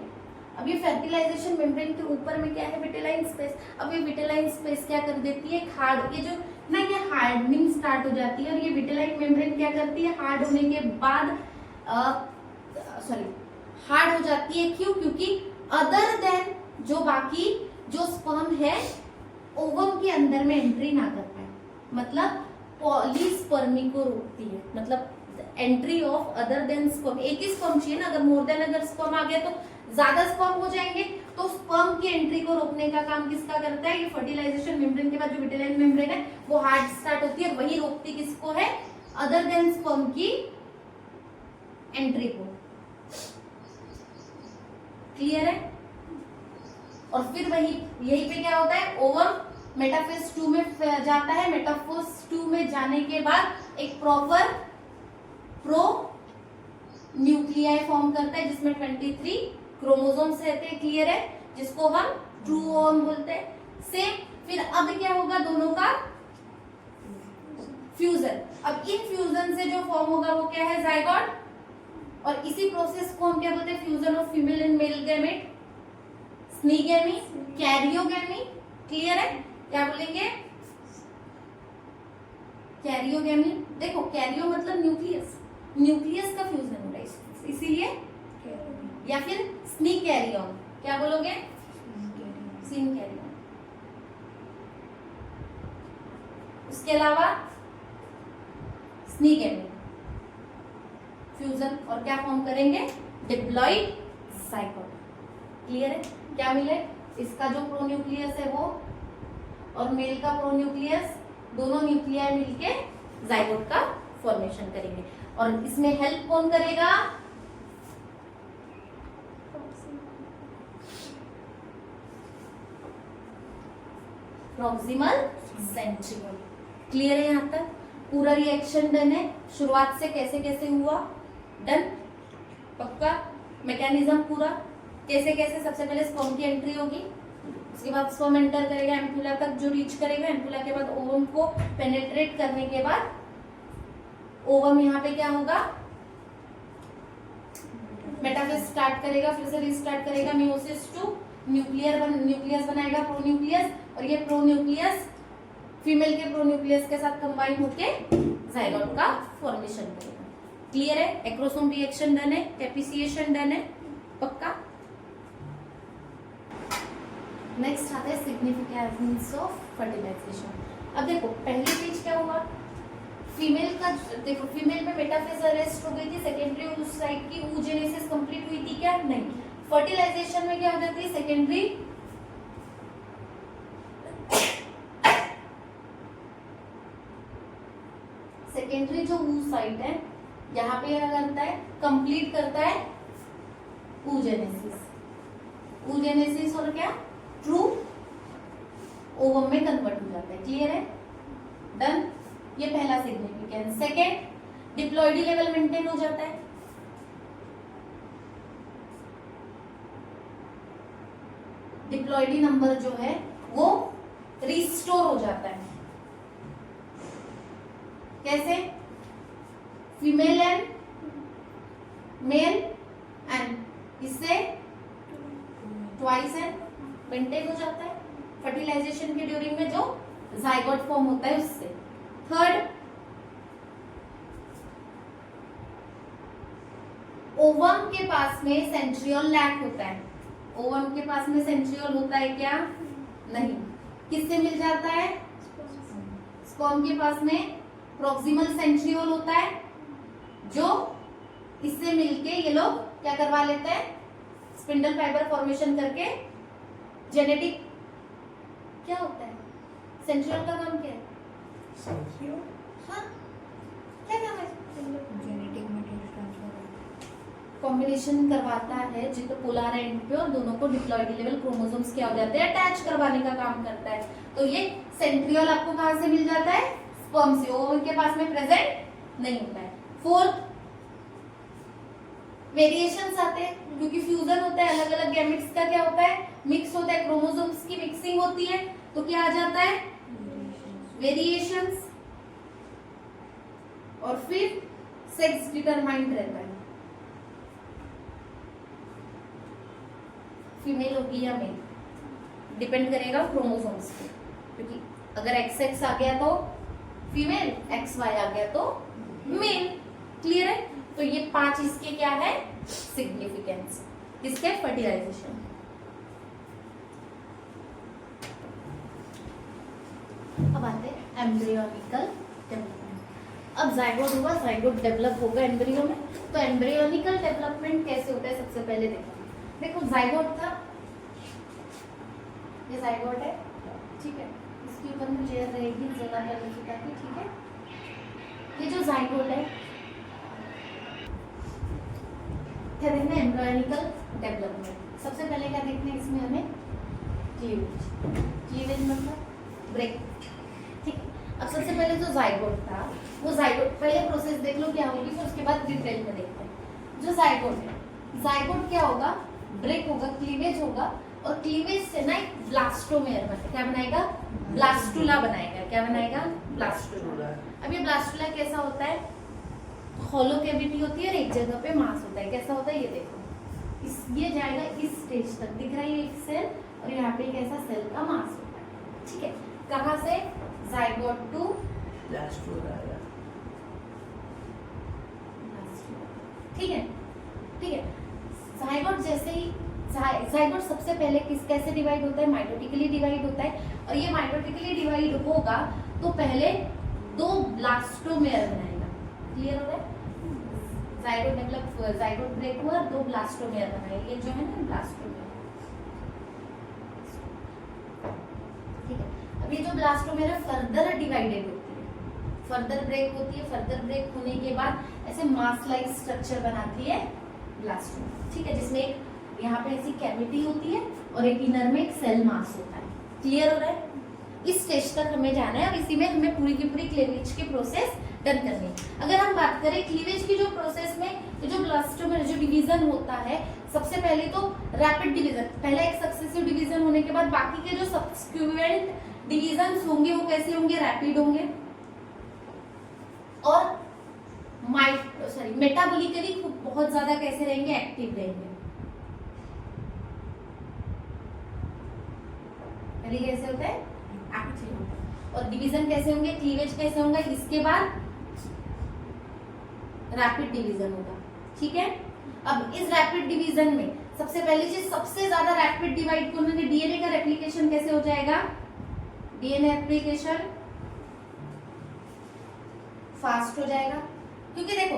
अब ये फर्टिलाइजेशन मेम्ब्रेन के ऊपर में क्या है, विटेलाइन स्पेस। अब ये विटेलाइन स्पेस क्या कर देती है, हार्ड, ये जो ना ये हार्डनिंग स्टार्ट हो जाती है, और ये विटेलाइन मेम्ब्रेन क्या करती है, हार्ड होने के बाद हार्ड हो जाती है। क्यों? क्योंकि अदर देन जो बाकी जो स्पर्म है ओवम के अंदर में एंट्री ना कर पाए, मतलब पॉलीस्पर्मी को रोकती है, मतलब entry of other than sperm. एक ही स्पर्म चाहिए ना, अगर मोर देन अगर स्पर्म आ गया तो ज्यादा स्पर्म हो जाएंगे, तो स्पर्म की एंट्री को रोकने का काम किसका करता है, ये फर्टिलाइजेशन मेम्ब्रेन के बाद जो विटेलाइन मेम्ब्रेन है वो हार्ड स्टार्ट होती है, वही रोकती किसको है, अदर देन स्पर्म की एंट्री को। क्लियर है? और फिर वही यही पे क्या होता है, ओवम मेटाफेज 2 में जाता है। मेटाफेज 2 में जाने के बाद एक प्रॉपर प्रो न्यूक्लियाई फॉर्म करता है जिसमें 23 क्रोमोसोम्स रहते हैं। क्लियर है? जिसको हम ट्रू ओवम बोलते हैं। सेम फिर अब क्या होगा, दोनों का फ्यूजन। अब इन फ्यूजन से जो फॉर्म होगा वो क्या है, जाइगोट। और इसी प्रोसेस को हम क्या बोलते हैं, fusion of female and male gamete, syngamy, karyogamy. Clear है? क्या बोलेंगे, कैरियोगेमी। देखो कैरियो मतलब न्यूक्लियस, न्यूक्लियस का फ्यूजन हो रहा है इसीलिए, या फिर स्नीक कैरियन, क्या बोलोगे, सीन कैरियन। उसके अलावा स्नीगेमी फ्यूजन, और क्या फॉर्म करेंगे, डिप्लॉइड जाइगोट। क्लियर है? क्या मिले, इसका जो प्रोन्यूक्लियस है वो और मेल का प्रोन्यूक्लियस, दोनों न्यूक्लियाई मिलके जाइगोट का फॉर्मेशन करेंगे। और इसमें हेल्प कौन करेगा, प्रॉक्सिमल सेंट्रियोल। क्लियर है? यहाँ तक पूरा रिएक्शन डन है, शुरुआत से कैसे कैसे हुआ, डन, पक्का मैकेनिज्म पूरा, कैसे कैसे सबसे पहले स्पर्म की एंट्री होगी, उसके बाद स्पर्म एंटर करेगा एम्पुला तक जो रीच करेगा, एम्पुला के बाद ओवम को पेनेट्रेट करने के बाद ओवम यहाँ पे क्या होगा, मेटाफेज स्टार्ट करेगा, फिर से रीस्टार्ट करेगा, मियोसिस 2, न्यूक्लियस बनाएगा प्रोन्यूक्लियस, और ये प्रोन्यूक्लियस फीमेल के प्रोन्यूक्लियस के साथ कंबाइन होके जाइगोट का फॉर्मेशन करेगा। क्लियर है? एक्रोसोम रिएक्शन डन है, कैपिसिएशन डन है, पक्का। नेक्स्ट आता है सिग्निफिकेंस ऑफ फर्टिलाइजेशन। अब देखो पहली चीज क्या हुआ, फीमेल का, देखो फीमेल में मेटाफेज अरेस्ट हो गई थी, सेकेंडरी उस साइड की oogenesis कंप्लीट हुई थी क्या, नहीं। फर्टिलाइजेशन में क्या हो जाती है, सेकेंडरी जो ऊ साइड है यहाँ पे क्या करता है, कंप्लीट करता है oogenesis और क्या, ट्रू ओवम में कन्वर्ट हो जाता है। क्लियर है? डन। ये पहला significance. Second, diploidy level maintain हो जाता है, डिप्लॉइडी नंबर जो है वो रिस्टोर हो जाता है। कैसे, फीमेल एंड मेल एंड इससे ट्वाइस एंड मेंटेन हो जाता है फर्टिलाइजेशन के ड्यूरिंग में जो जाइगोट फॉर्म होता है उससे। थर्ड, ओवम के पास में सेंट्रियोल लैक होता है, ओवम के पास में सेंट्रियोल होता है क्या, नहीं। किससे मिल जाता है, स्पर्म के पास में प्रॉक्सिमल सेंट्रियोल होता है जो इससे मिलके ये लोग क्या करवा लेते हैं, स्पिंडल फाइबर फॉर्मेशन करके जेनेटिक क्या होता है, सेंट्रियोल का काम क्या है? हाँ क्या काम है? जेनेटिक मटेरियल ट्रांसफर कॉम्बिनेशन करवाता है जितो पोलर एंड पे और दोनों को डिप्लॉयड लेवल क्रोमोसोम्स क्या हो जाते हैं, अटैच करवाने का काम करता है। तो ये सेंट्रियोल आपको कहां से मिल जाता है, स्पर्म से, वो उनके पास में प्रेजेंट नहीं होता है। फोर्थ, वेरिएशंस आते हैं क्योंकि फ्यूजन होता है, अलग अलग गैमेट्स का क्या होता है, मिक्स होता है, क्रोमोसोम्स की मिक्सिंग होती है, तो क्या आ जाता है, वेरिएशंस। और फिर सेक्स डिटरमाइंड रहता है, फीमेल होगी या मेल, डिपेंड करेगा क्रोमोसोम्स पे, क्योंकि अगर XX आ गया तो फीमेल, XY आ गया तो मेल। क्लियर है? तो ये 5 इसके क्या है, सिग्निफिकेंस किसके, फर्टिलाइजेशन। अब आते हैं एम्ब्रियोनिकल डेवलपमेंट। अब जाइगोट हुआ, जाइगोट डेवलप होगा एम्ब्रियो में, तो एम्ब्रियोनिकल डेवलपमेंट कैसे होता है, सबसे पहले देखो जाइगोट था, ये जाइगोट है, ठीक है, इसके ऊपर में चेयर रहेगी जगह लगेगी ताकि, ठीक है। ये जो जाइगोट है क्या देखना है, एम्ब्रियोनिकल डेवलपमेंट। सबसे पहले क्या देखना है इसमें हमें, क्लीवेज, क्लीवेज मतलब ब्रेक, ठीक है। अब सबसे पहले जो जाइगोट था, वो जाइगोट पहले प्रोसेस देख लो क्या होगी, फिर उसके बाद डिटेल में देखते हैं। जो जाइगोट है, जाइगोट क्या होगा, ब्रेक होगा, क्लीवेज होगा, और क्लीवेज से ना एक ब्लास्टोमेयर बनेगा, क्या बनाएगा, ब्लास्टुला बनाएगा, क्या बनाएगा, ब्लास्टुला। अब ये ब्लास्टुला कैसा होता है, हॉलो कैविटी होती है और एक जगह पे मास होता है, कैसा होता है ये देखो, ये जाएगा इस स्टेज तक, दिख रहा है एक सेल, और यहाँ पे एक ऐसा सेल का मास होता है, ठीक है। कहाँ से, जाइगोट टू ब्लास्टुला, ठीक है, ठीक है। जाइगोट जैसे ही, जाइगोट सबसे पहले कैसे डिवाइड होता है, माइटोटिकली डिवाइड होता है, और ये माइटोटिकली डिवाइड होगा तो पहले 2 ब्लास्टोमेयर बनाएगा। क्लियर हो रहा है, जाइगोट डेवलप, जाइगोट ब्रेक हुआ, 2 ब्लास्टोमेयर बनाएगा, ये जो है ना ब्लास्टोमेयर, ठीक है। अब ये जो ब्लास्टोमेयर है फर्दर डिवाइडेड होती है, फर्दर ब्रेक होती है, फर्दर ब्रेक होने के बाद ऐसे मास लाइक स्ट्रक्चर बनाती है ब्लास्टोमेयर, ठीक है, जिसमें एक यहाँ पे ऐसी कैविटी होती है और एक इनर में एक सेल मास होता है। क्लियर हो रहा है, इस स्टेज तक हमें जाना है और इसी में हमें पूरी की पूरी क्लीवेज की प्रोसेस डन करनी है। अगर हम बात करें क्लीवेज की जो प्रोसेस में, तो जो ब्लास्टोमेयर जो डिवीजन होता है, सबसे पहले तो रैपिड डिवीजन, पहला एक सक्सेसिव डिवीजन होने के बाद बाकी के जो सब्सिक्वेंट डिवीजन होंगे वो कैसे होंगे, रैपिड होंगे, और मेटाबॉलिकली बहुत ज्यादा कैसे रहेंगे, एक्टिव रहेंगे। कैसे होता है, एक्टिव। और डिवीजन कैसे होंगे, क्लीवेज कैसे होंगे, इसके बाद रैपिड डिवीजन होगा, ठीक है। अब इस रैपिड डिवीजन में सबसे पहली चीज, सबसे ज्यादा रैपिड डिवाइड को उन्होंने, डीएनए का रेप्लिकेशन कैसे हो जाएगा, डीएनए रेप्लिकेशन फास्ट हो जाएगा, क्योंकि देखो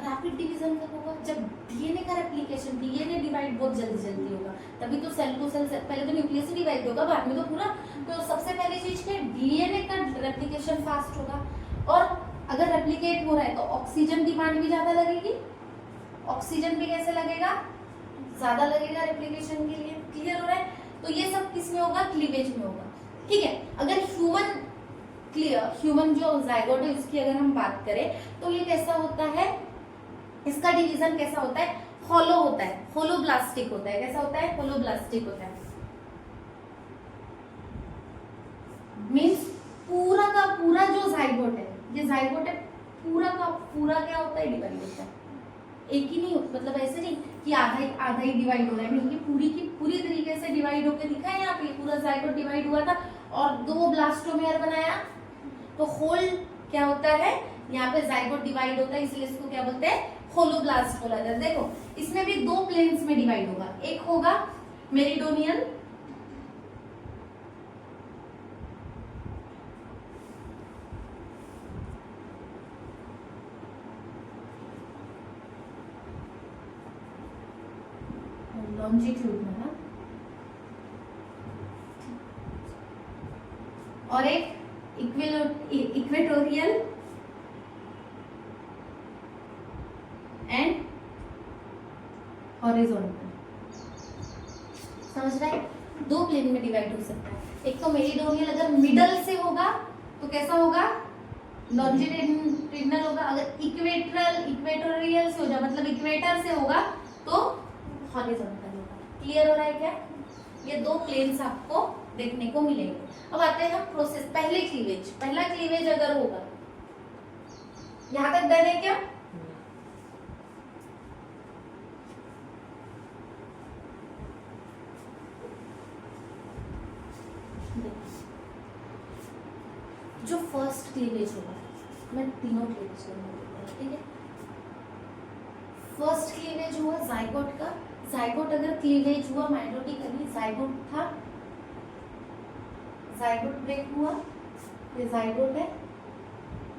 रैपिड डिवीजन कब होगा, जब डीएनए का रेप्लिकेशन, डीएनए डिवाइड बहुत जल्दी जल्दी होगा, तभी तो सेल टू सेल, पहले तो न्यूक्लियस ही डिवाइड होगा, बाद में तो पूरा, तो सबसे पहली चीज क्या, डीएनए का रेप्लिकेशन फास्ट होगा। और अगर रेप्लिकेट हो रहा है तो ऑक्सीजन डिमांड भी ज्यादा लगेगी, ऑक्सीजन भी कैसे लगेगा, ज्यादा लगेगा रेप्लिकेशन के लिए। क्लियर हो रहा है, तो ये सब किस में होगा, क्लीवेज में होगा, ठीक है। अगर ह्यूमन जो जाइगोट है उसकी अगर हम बात करें तो ये कैसा होता है, इसका डिवीजन कैसा होता है, होलो होता है, होलोब्लास्टिक होता है, कैसा होता है, होलोब्लास्टिक होता है। मींस पूरा का पूरा जो जाइगोट है, ये जाइगोट है, पूरा का पूरा क्या होता है, डिवाइड होता है, एक ही नहीं होता, मतलब ऐसे नहीं कि आधा ही डिवाइड हो रहा है, नहीं, ये पूरी की पूरी तरीके से डिवाइड होकर दिखा है, यहाँ पे पूरा जाइगोट डिवाइड हुआ था और 2 ब्लास्टोमेयर बनाया, तो होल क्या होता है, यहाँ पे जाइगोट डिवाइड होता है, इसलिए इसको क्या बोलते हैं, होलोब्लास्ट बोला जाता है। देखो इसमें भी 2 प्लेन्स में डिवाइड होगा, एक होगा मेरिडोनियन, लॉन्जिट्यूडनल है, और एक इक्वेटोरियल एंड हॉरिजॉन्टल। समझ रहे हैं? दो प्लेन में डिवाइड हो सकता है, एक तो मेरीडोनियल अगर मिडल से होगा तो कैसा होगा, लॉन्जिट्यूडिनल होगा, अगर इक्वेटोरियल से हो जाए मतलब इक्वेटर से होगा तो हॉरिजॉन्टल होगा। क्लियर हो रहा है क्या? ये दो प्लेन्स आपको देखने को मिलेंगे। अब आते हैं हम प्रोसेस, पहला क्लीवेज अगर होगा, यहां तक डन है क्या? जो फर्स्ट क्लीवेज होगा, मैं तीनों क्लीवेज करूंगा, ठीक है? फर्स्ट क्लीवेज हुआ जाइगोट का, जाइगोट अगर क्लीवेज हुआ माइटोटिकली, जाइगोट था, जाइगोट ब्रेक हुआ, ये जाइगोट है,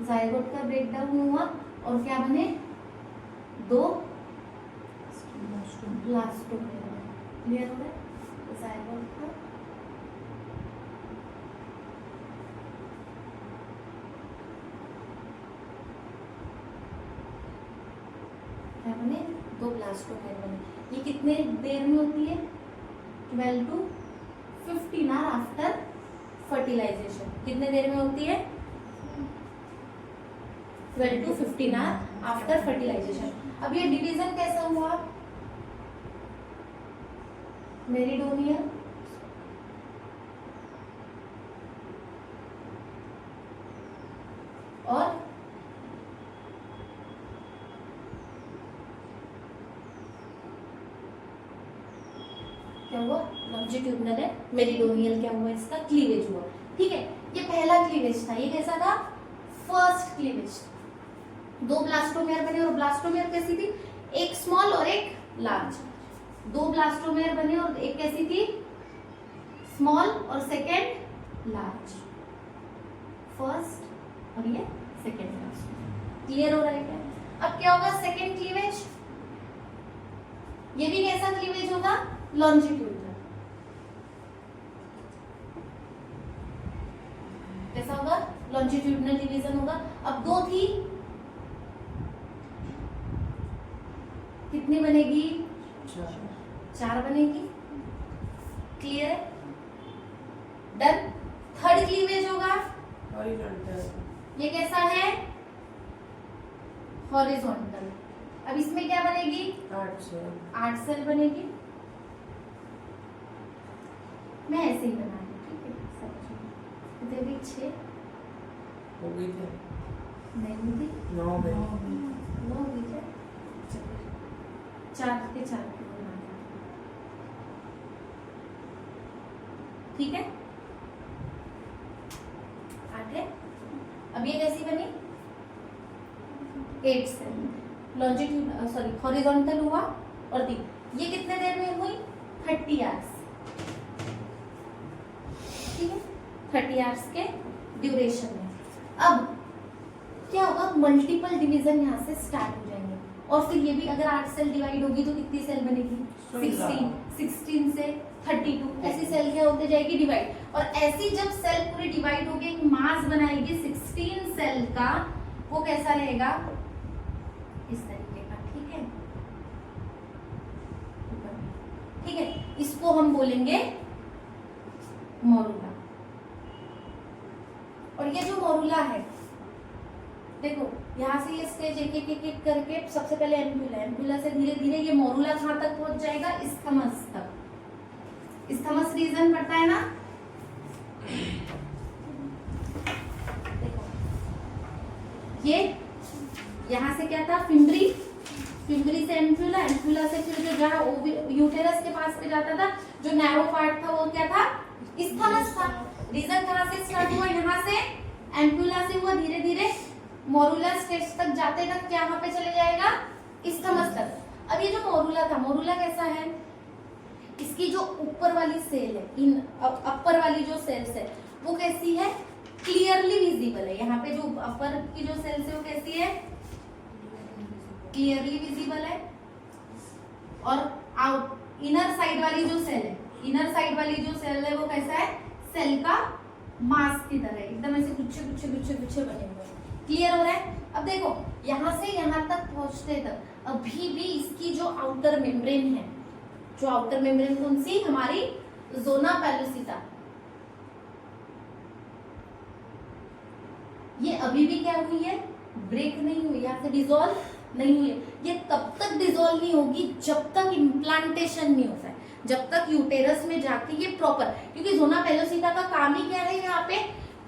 जाइगोट का ब्रेकडाउन हुआ और क्या बने, दो ब्लास्टोमेर। क्लियर हो रहा है? जाइगोट था, क्या बने, दो ब्लास्टोमेर बने। ये कितने देर में होती है, 12 to 15 आवर आफ्टर फर्टिलाइजेशन। कितने देर में होती है, 12 to 15 आवर आफ्टर फर्टिलाइजेशन। अब ये डिवीजन कैसा हुआ, मेरीडोनियल और क्या हुआ, लॉन्जिट्यूडिनल है, मेरीडोनियल क्या हुआ, इसका क्लीवेज हुआ। ठीक है, ये पहला क्लीवेज था। ये कैसा था, फर्स्ट क्लीवेज। दो ब्लास्टोमेर बने और ब्लास्टोमेर कैसी थी, एक स्मॉल और एक लार्ज। दो ब्लास्टोमेर बने और एक कैसी थी, स्मॉल और सेकेंड लार्ज। फर्स्ट और ये सेकेंड ब्लास्टोमेर। क्लियर हो रहा है क्या? अब क्या होगा, सेकेंड क्लीवेज, ये भी कैसा क्लीवेज होगा, लॉन्जिट्यूडिनल। कैसा होगा, लॉन्जिट्यूडिनल डिवीजन होगा। अब दो थी, कितनी बनेगी, चार बनेगी। क्लियर है, डन। थर्ड क्लीवेज होगा, ये कैसा है, हॉरिजॉन्टल। अब इसमें क्या बनेगी, 8 सेल बनेगी। मैं ऐसे ही बना रही हूँ, ठीक है? इधर भी 6 हो गई थी, नहीं हुई थी, 9 गई, 9 हुई थी। 4 के 4 बना दिया। ठीक है, 8 है। अब ये कैसी बनी, 8 सेल। लॉन्जिट्यूड सॉरी हॉरिजॉन्टल हुआ और दी। ये कितने देर में हुई, 30 आवर्स। ठीक है, 30 आवर्स के ड्यूरेशन में। अब क्या होगा, मल्टीपल डिवीजन यहाँ से स्टार्ट हो जाएंगे और फिर ये भी अगर 8 सेल डिवाइड होगी तो कितनी सेल बनेगी, 16 से 32 ऐसी सेल क्या होते जाएगी डिवाइड। और ऐसी जब सेल पूरी डिवाइड होगी एक मास बनाएगी 16 सेल का, वो कैसा रहेगा, इस तरीके का। ठीक है, ठीक है, इसको हम बोलेंगे मोरूला। और ये जो मोरूला है, देखो यहाँ से ये स्टेज एक एक करके सबसे पहले एम्पुला, एम्पुला से धीरे धीरे ये मोरूला कहाँ तक पहुंच जाएगा, इस्थमस तक। इस्थमस रीजन पड़ता है ना, देखो ये यहाँ से क्या था, फिम्बरी, फिम्बरी से एम्पुला, एम्पुला से फिर जो जहाँ यूटेरस के पास पे जाता था जो नैरो पार्ट था वो क्या था, इस्थमस था। रीजन कहाँ से स्टार्ट हुआ, यहाँ से एम्पुला से हुआ, धीरे धीरे मोरूला स्टेज तक जाते तक क्या वहां पे चले जाएगा, इस्थमस तक। अब ये जो मोरूला था, मोरूला कैसा है, इसकी जो ऊपर वाली सेल है, इन अपर वाली जो सेल्स है वो कैसी है, क्लियरली विजिबल है। यहाँ पे जो अपर की जो सेल्स है वो कैसी है, क्लियरली विजिबल है। और इनर साइड वाली जो सेल है, इनर साइड वाली जो सेल है वो कैसा है, सेल का मास की तरह है, एकदम ऐसे गुच्छे गुच्छे गुच्छे गुच्छे बने हुए हैं। क्लियर हो रहा है? अब देखो यहाँ से यहाँ तक पहुंचते तक अभी भी इसकी जो आउटर मेम्ब्रेन है, जो आउटर मेम्ब्रेन कौन सी, हमारी जोना पेलोसिटा, ये अभी भी क्या हुई है, ब्रेक नहीं हुई, यहाँ से डिसॉल्व नहीं हुई है। ये तब तक डिसॉल्व नहीं होगी जब तक इम्प्लांटेशन नहीं होता है, जब तक यूटेरस में जाके ये प्रॉपर, क्योंकि जोना पेलोसिटा का काम ही क्या है, यहाँ पे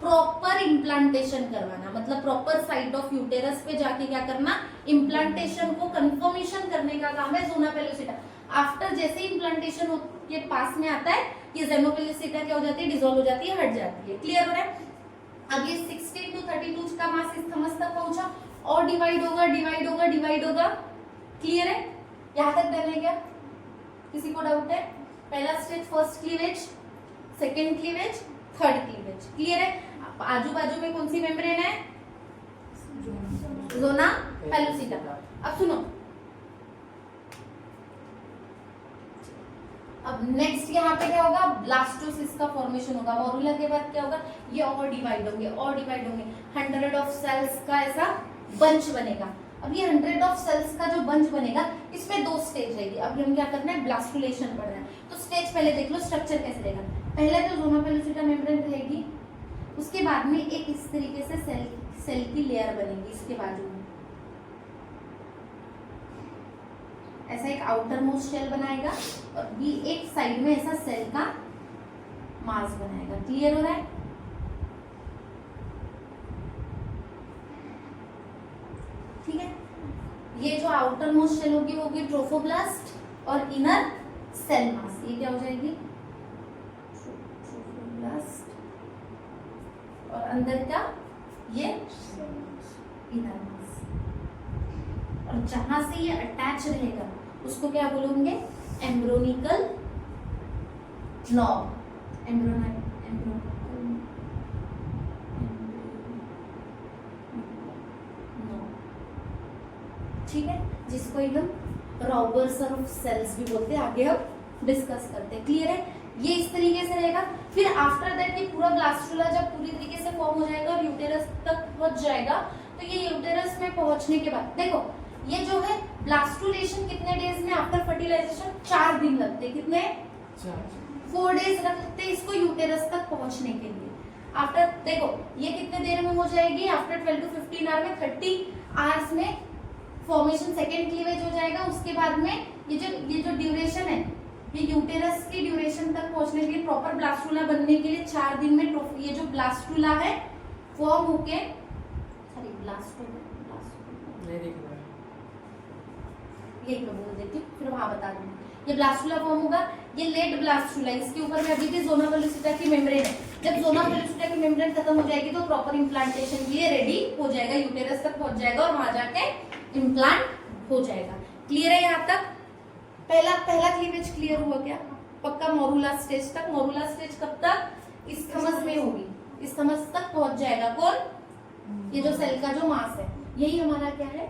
प्रॉपर इम्प्लांटेशन करवाना, मतलब प्रॉपर साइट ऑफ यूटेरस पे जाके क्या करना, इम्प्लांटेशन को कंफर्मेशन करने का काम है जोना पेलोसिटा। आफ्टर जैसे इम्प्लांटेशन के पास में आता है, ये जेमोपेलोसिटा क्या हो जाती है, डिसॉल्व हो जाती है, हट जाती है। क्लियर हो रहा है? अब ये 16 to 32 का मास इस्थमस तक पहुंचा और डिवाइड होगा, डिवाइड होगा, डिवाइड होगा। क्लियर है? यहाँ तक डन है क्या? किसी को डाउट है? पहला stage first cleavage, second cleavage, third cleavage. Clear है? आजू बाजू में कौन सी मेम्ब्रेन है, जोना पेलोसिटा। अब सुनो, अब नेक्स्ट यहाँ पे क्या होगा, ब्लास्टोसिस्ट का फॉर्मेशन होगा। मोरुला के बाद क्या होगा, ये और डिवाइड होंगे और डिवाइड होंगे, 100 ऑफ सेल्स का ऐसा बंच बनेगा। अब ये 100 ऑफ सेल्स का जो बंच बनेगा, इसमें 2 स्टेज रहेगी। अब हम क्या करना है, ब्लास्टुलेशन पढ़ना है। तो स्टेज पहले देख लो, स्ट्रक्चर कैसे रहेगा। पहले तो जोना पेलोसिटा मेम्ब्रेन रहेगी, उसके बाद में एक इस तरीके से सेल की लेयर बनेगी इसके बाजू में, ऐसा एक आउटर मोस्ट शेल बनाएगा और भी एक साइड में ऐसा सेल का मास बनाएगा। क्लियर हो रहा है? ठीक है, ये जो आउटर मोस्ट शेल होगी वो होगी ट्रोफोब्लास्ट और इनर सेल मास, ये क्या हो जाएगी, ट्रोफोब्लास्ट और अंदर का ये इनर मास। और जहां से ये अटैच रहेगा उसको क्या बोलेंगे, एम्ब्रोनिकल नॉब, ठीक है, जिसको एकदम रॉबर्सन ऑफ सेल्स भी बोलते हैं, आगे हम डिस्कस करते हैं। क्लियर है? ये इस तरीके से रहेगा। फिर आफ्टर दैट ये पूरा ब्लास्टुला जब पूरी तरीके से फॉर्म हो जाएगा और यूटेरस तक पहुंच जाएगा, तो ये यूटेरस में पहुंचने के बाद देखो ये जो है ब्लास्टुलेशन कितने डेज में आफ्टर फर्टिलाइजेशन, 4 दिन लगते हैं। कितने? 4 डेज लगते हैं इसको यूटेरस तक पहुंचने के लिए। आफ्टर देखो ये कितने देर में हो जाएगी, आफ्टर 12 to 15 आवर में, 30 आवर्स में फॉर्मेशन सेकेंड क्लीवेज हो जाएगा। उसके बाद में ये जो ड्यूरेशन है, ये यूटेरस की ड्यूरेशन तक पहुंचने के लिए, प्रॉपर ब्लास्टुला बनने के लिए 4 दिन में ये जो ब्लास्टुला है फॉर्म होके, सॉरी ब्लास्टुला यही मैं बोल देती हूँ, फिर वहां बता दूंगी। ये ब्लास्टुला फॉर्म होगा, ये लेट ब्लास्टुला, इसके ऊपर में अभी भी जोना पेलोसिटा की मेम्ब्रेन है। जब जोना पेलोसिटा की मेम्ब्रेन खत्म हो जाएगी तो प्रॉपर इम्प्लांटेशन के लिए रेडी हो जाएगा, यूटेरस तक पहुंच जाएगा और वहां जाके इम्प्लांट हो जाएगा। क्लियर है यहाँ तक? पहला क्लीवेज क्लियर हुआ क्या? पक्का मोरुला स्टेज तक। मोरुला स्टेज कब तक? इस्थमस में होगी, इस्थमस तक पहुंच जाएगा। कौन? ये जो सेल का जो मास है, यही हमारा क्या है,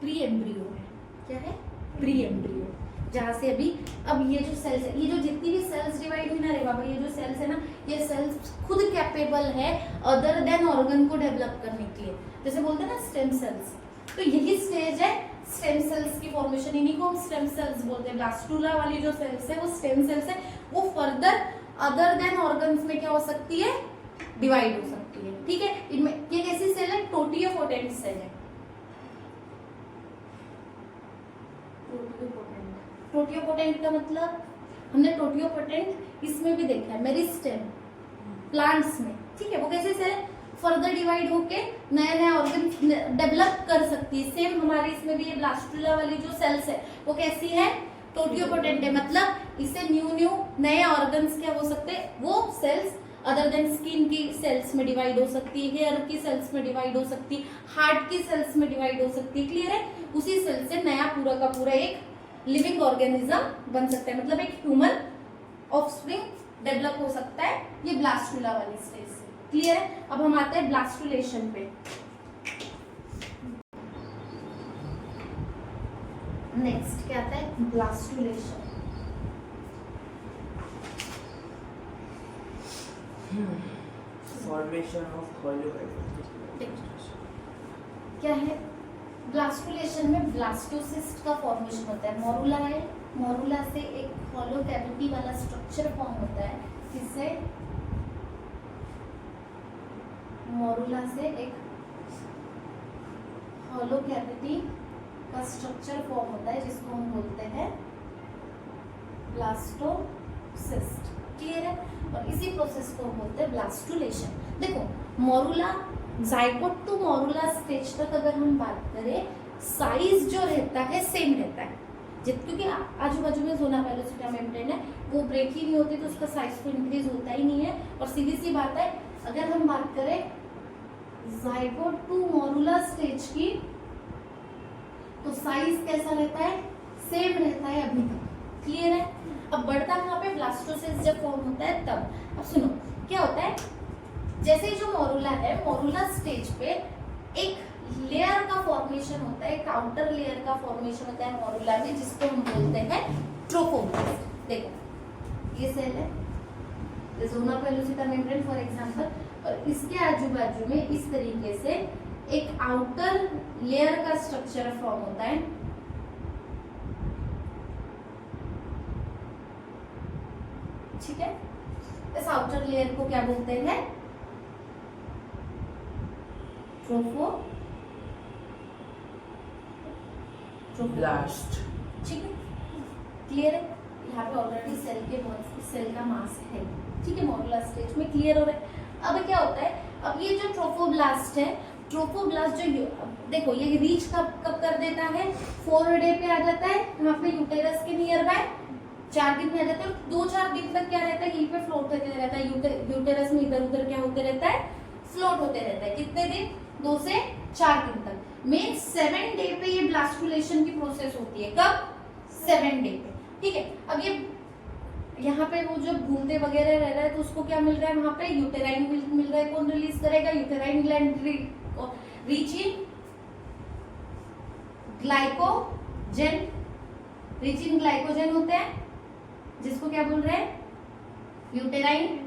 प्री एम्ब्रियो है। क्या है? प्री एम्ब्रियो, जहाँ से अभी अब ये जो सेल्स है, ये जो जितनी भी सेल्स डिवाइड हुई ना रे बाबा, ये जो सेल्स है ना, ये सेल्स खुद कैपेबल है अदर देन ऑर्गन को डेवलप करने के लिए, जैसे बोलते हैं ना स्टेम सेल्स। तो यही स्टेज है स्टेम सेल्स की फॉर्मेशन, इन्हीं को हम स्टेम सेल्स बोलते हैं। ब्लास्टुला वाली जो सेल्स है वो स्टेम सेल्स है, वो फर्दर अदर देन ऑर्गन्स में क्या हो सकती है, डिवाइड हो सकती है। ठीक है, इनमें ये कैसी सेल है, टोटियोपोटेंट सेल है। टोटियोपोटेंट का मतलब हमने टोटियोपोटेंट इसमें भी देखा है, मेरिस्टेम प्लांट्स में। ठीक है, वो कैसे सेल फर्दर डिवाइड होके नया नया ऑर्गन डेवलप कर सकती है। सेम हमारे इसमें भी ये ब्लास्टुला वाली जो सेल्स है वो कैसी है, टोटियोपोटेंट है। मतलब इससे न्यू नए ऑर्गन्स क्या हो सकते हैं, वो सेल्स अदर देन स्किन की सेल्स में डिवाइड हो सकती है, हेयर की सेल्स में डिवाइड हो सकती है, हार्ट की सेल्स में डिवाइड हो सकती है। क्लियर है? उसी सेल से नया पूरा का पूरा एक लिविंग ऑर्गेनिज्म बन सकता है, मतलब एक ह्यूमन ऑफस्प्रिंग डेवलप हो सकता है, ये ब्लास्टुला वाली स्टेज से। क्लियर है? अब हम आते हैं ब्लास्टुलेशन पे। नेक्स्ट क्या आता है, blastulation. Formation of hollow cavity. क्या है, ब्लास्टुलेशन में ब्लास्टोसिस्ट का फॉर्मेशन होता है। मोरुला है, मोरुला से एक हॉलो कैविटी वाला स्ट्रक्चर फॉर्म होता है। किससे? मोरुला से एक हॉलो कैविटी का स्ट्रक्चर फॉर्म होता है जिसको हम बोलते हैं ब्लास्टोसिस्ट। क्लियर है? और इसी प्रोसेस को हम बोलते हैं ब्लास्टुलेशन। देखो, morula zygote to morula stage तक अगर हम बात करें, साइज जो रहता है सेम रहता है, क्योंकि आजू बाजू में जोना पेलोसिटा मेम्ब्रेन है, वो ब्रेक ही नहीं होती तो उसका साइज तो इंक्रीज होता ही नहीं है। और सीधी सी बात है, अगर हम बात करें जाइगोट टू मोरुला स्टेज की, तो साइज कैसा रहता है? सेम रहता है अभी तक। क्लियर है? अब बढ़ता कहाँ पे? ब्लास्टोसिस्ट जब फॉर्म होता है तब। अब सुनो क्या होता है, जैसे जो मोरुला है, मोरुला स्टेज पे एक लेयर का फॉर्मेशन होता है, काउंटर लेयर का फॉर्मेशन होता है मोरुला में, जिसको हम बोलते हैं ट्रोफोब्लास्ट। देखो ये सेल है, जोना पेलोसिटा मेम्ब्रेन फॉर एग्जांपल, और इसके आजू बाजू में इस तरीके से एक आउटर लेयर का स्ट्रक्चर फॉर्म होता है। ठीक है, इस आउटर लेयर को क्या बोलते हैं? ब्लास्ट। ठीक है, क्लियर है? यहाँ पे ऑलरेडी सेल का मास है। ठीक है, मोरुला स्टेज में क्लियर हो रहा है। अब क्या होता है, अब ये जो ट्रोफोब्लास्ट है, ट्रोफोब्लास्ट जो देखो ये रीच कब कर देता है? 4 डे पे आ जाता है यहाँ पे यूटेरस के नियर बाय, 4 दिन में आ जाता है। 2-4 दिन तक क्या रहता है? यहीं पे फ्लोट होते रहता है, यूटेरस में इधर उधर क्या होते रहता है? फ्लोट होते रहता है। कितने दिन? 2 से 4 दिन तक। मेन 7 डे पे ये ब्लास्टुलेशन की प्रोसेस होती है। कब? 7 डे पे। ठीक है, अब ये यहाँ पे वो जब घूमते वगैरह रह रहा है तो उसको क्या मिल रहा है? वहां पे यूटेराइन मिल रहा है। कौन रिलीज करेगा? यूटेराइन ग्लैंड रीचिन ग्लाइकोजन, रीचिन ग्लाइकोजन होते हैं, जिसको क्या बोल रहे हैं? यूटेराइन।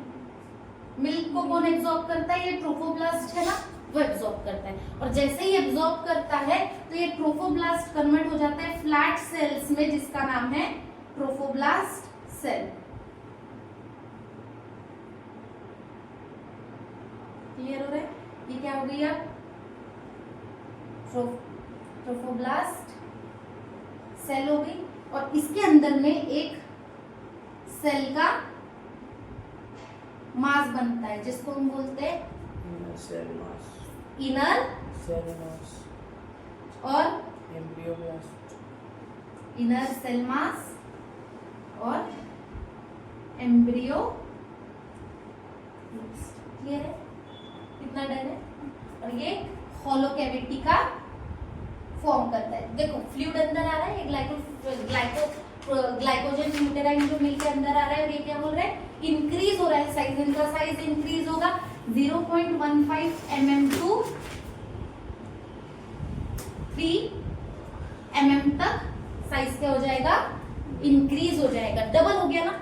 मिल्क को कौन एब्जॉर्ब करता है? ये ट्रोफोब्लास्ट है ना, वो एब्जॉर्ब करता है। और जैसे ही एब्जॉर्ब करता है तो ये ट्रोफोब्लास्ट कन्वर्ट हो जाता है फ्लैट सेल्स में, जिसका नाम है ट्रोफोब्लास्ट सेल। क्लियर हो रहा है? ये क्या हो गई? अब ट्रोफोब्लास्ट सेल हो गई, और इसके अंदर में एक सेल का मास बनता है, जिसको हम बोलते हैं cell mass, inner cell mass और एम्ब्रियोब्लास्ट, इनर सेल मास और एम्ब्रियो। क्लियर है? कितना डर है? और ये हॉलो कैविटी का फॉर्म करता है। देखो फ्लूइड अंदर आ रहा है, ये ग्लाइकोजन यूटेराइन जो मिलकर अंदर आ रहा है, और ये क्या बोल रहा है? इंक्रीज हो रहा है साइज। इनका साइज इंक्रीज होगा 0.15 mm टू 3 mm तक। साइज क्या हो जाएगा? इंक्रीज हो जाएगा। डबल हो गया ना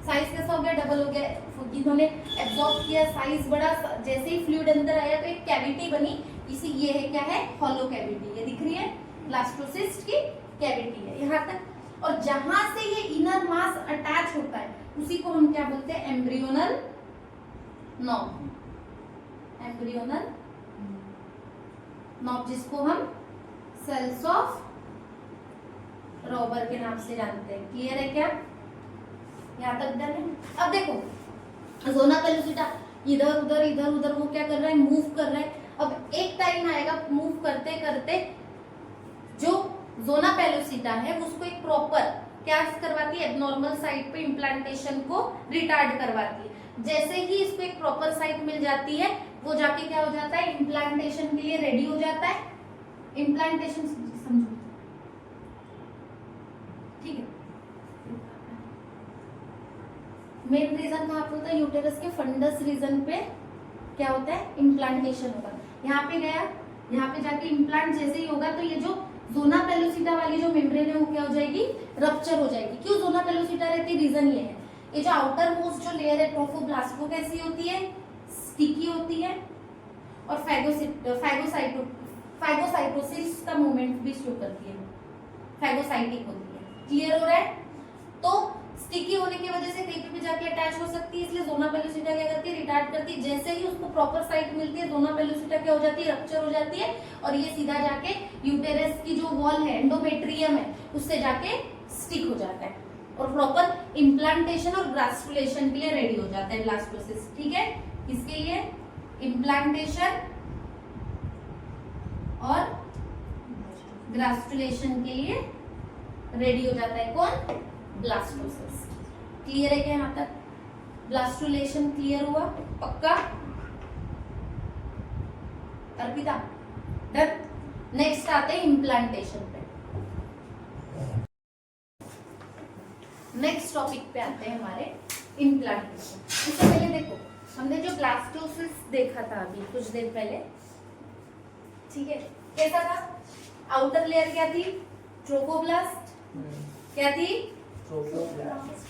साइज। कैसा हो गया? डबल हो गया। इन्होंने एब्जॉर्ब किया, साइज बढ़ा, जैसे ही फ्लूइड अंदर आया तो एक कैविटी बनी। इसी ये है क्या है? Hollow cavity. ये दिख रही है, ब्लास्टोसिस्ट की कैविटी है यहाँ तक। और जहां से ये इनर मास अटैच होता है उसी को हम क्या बोलते हैं? Embryonal knob. एम्ब्रियोनल नॉब, जिसको हम सेल्स ऑफ रॉबर के नाम से जानते हैं। क्लियर है क्या? यहाँ तक डन है? अब देखो जोना पेलोसिटा इधर उधर वो क्या कर रहा है? मूव कर रहा है। अब एक टाइम आएगा मूव करते करते जो जोना पेलोसिटा है उसको एक प्रॉपर क्या करवाती है? एबनॉर्मल साइट पे इम्प्लांटेशन को रिटार्ड करवाती है। जैसे ही इसको एक प्रॉपर साइट मिल जाती है, वो जाके क्या हो जाता है? इम्प्लांटेशन के लिए रेडी हो जाता है। इम्प्लांटेशन समझो, ठीक है? मेन रीजन कहाँ पे होता है? यूटेरस के फंडस रीजन पे क्या होता है? इम्प्लांटेशन होगा। यहाँ पे गया, यहाँ पे जाके इम्प्लांट जैसे ही होगा तो ये जो जोना पेलोसिटा वाली जो मेम्ब्रेन है वो क्या हो जाएगी? रप्चर हो जाएगी। क्यों जोना पेलोसिटा रहती है? रीजन ये है ये जो आउटर मोस्ट जो लेयर है ट्रोफोब्लास्ट वो कैसी होती है, स्टिकी होती है और फैगोसाइटोसिस का मूवमेंट भी शो करती है, फैगोसाइटिक होती है। क्लियर हो रहा है? तो स्टिकी होने की वजह से कहीं पे भी जाके अटैच हो सकती है, इसलिए जोना पेलोसिटा क्या करती है, रिटार्ड करती है। जैसे ही उसको प्रॉपर साइट मिलती है जोना पेलोसिटा क्या हो जाती है, रप्चर हो जाती है और ये सीधा जाके यूटेरस की जो वॉल है, एंडोमेट्रियम है, उससे जाके स्टिक हो जाता है और प्रॉपर इम्प्लांटेशन और ग्रास्टुलेशन के लिए रेडी हो जाता है ब्लास्टोसिस। ठीक है, इसके लिए इम्प्लांटेशन और ग्रास्टुलेशन के लिए रेडी हो जाता है कौन, ब्लास्टोसिस। क्लियर है क्या यहाँ तक? ब्लास्टुलेशन क्लियर हुआ? पक्का? अर्पिता डन। नेक्स्ट आते हैं इम्प्लांटेशन पे। नेक्स्ट टॉपिक पे आते हैं हमारे इम्प्लांटेशन। इससे पहले देखो हमने जो ब्लास्टोसिस देखा था अभी कुछ देर पहले, ठीक है, कैसा था? आउटर लेयर क्या थी, ट्रोफोब्लास्ट। क्या थी, ट्रोफोब्लास्ट।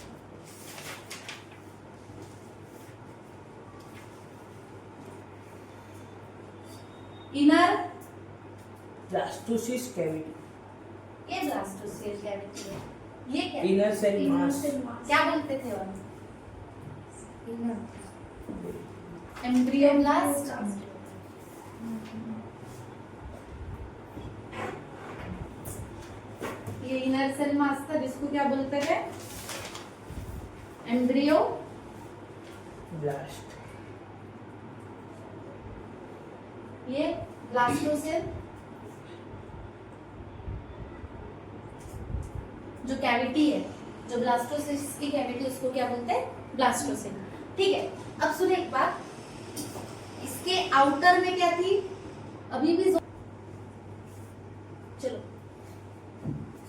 Inner blastocyst cavity. ये ब्लास्टोसिस कैविटी है। ये क्या, इनर सेल मास। क्या बोलते थे और एम्ब्रियोब्लास्ट, ये इनर सेल मास था जिसको क्या बोलते थे, एम्ब्रियो ब्लास्ट। ये ब्लास्टोसेल जो कैविटी है, जो ब्लास्टोसिस की कैविटी, उसको क्या बोलते हैं, ब्लास्टोसेल। ठीक है, अब सुने एक बात, इसके आउटर में क्या थी, अभी भी चलो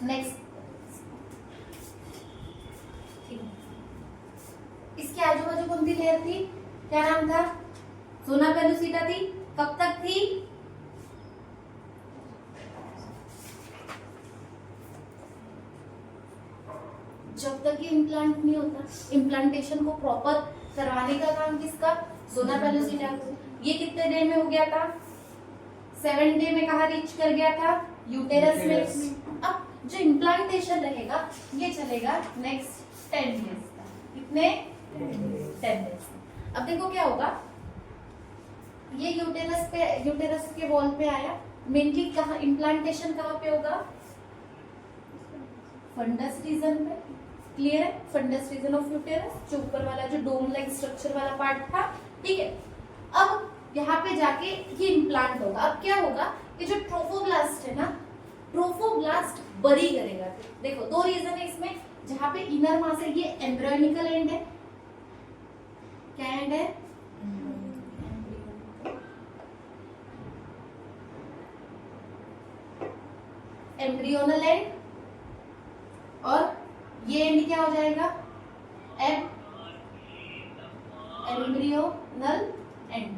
नेक्स्ट, ठीक है, इसके आजू बाजू कौन सी लेयर थी, क्या नाम था, जोना पेलोसिटा थी। कब तक थी, जब तक ये इम्प्लांट नहीं होता। इम्प्लांटेशन को प्रॉपर करवाने का काम किसका, जोना पेलोसिटा को। ये कितने डे में हो गया था, 7 डे में कहा रीच कर गया था, यूटेरस में। अब जो इम्प्लांटेशन रहेगा ये चलेगा नेक्स्ट 10 डेज का। कितने, 10 डेज। अब देखो क्या होगा, ये यूटेरस के वॉल पे आया, मेनली कहाँ इम्प्लांटेशन कहाँ पे होगा, फंडस रीजन पे। क्लियर है, फंडस रीजन ऑफ यूटेरस, जो ऊपर वाला जो डोम लाइक स्ट्रक्चर वाला पार्ट था। ठीक है, अब यहाँ पे जाके ये इम्प्लांट होगा। अब क्या होगा, ये जो ट्रोफोब्लास्ट है ना, ट्रोफोब्लास्ट बरी करेगा। देखो 2 रीजन है इसमें, जहाँ पे इनर मास है ये एम्ब्रियोनिकल एंड है, क्या एंड है, एम्ब्रियोनल एंड, और ये एंड क्या हो जाएगा, एम्ब्रियोनल एंड।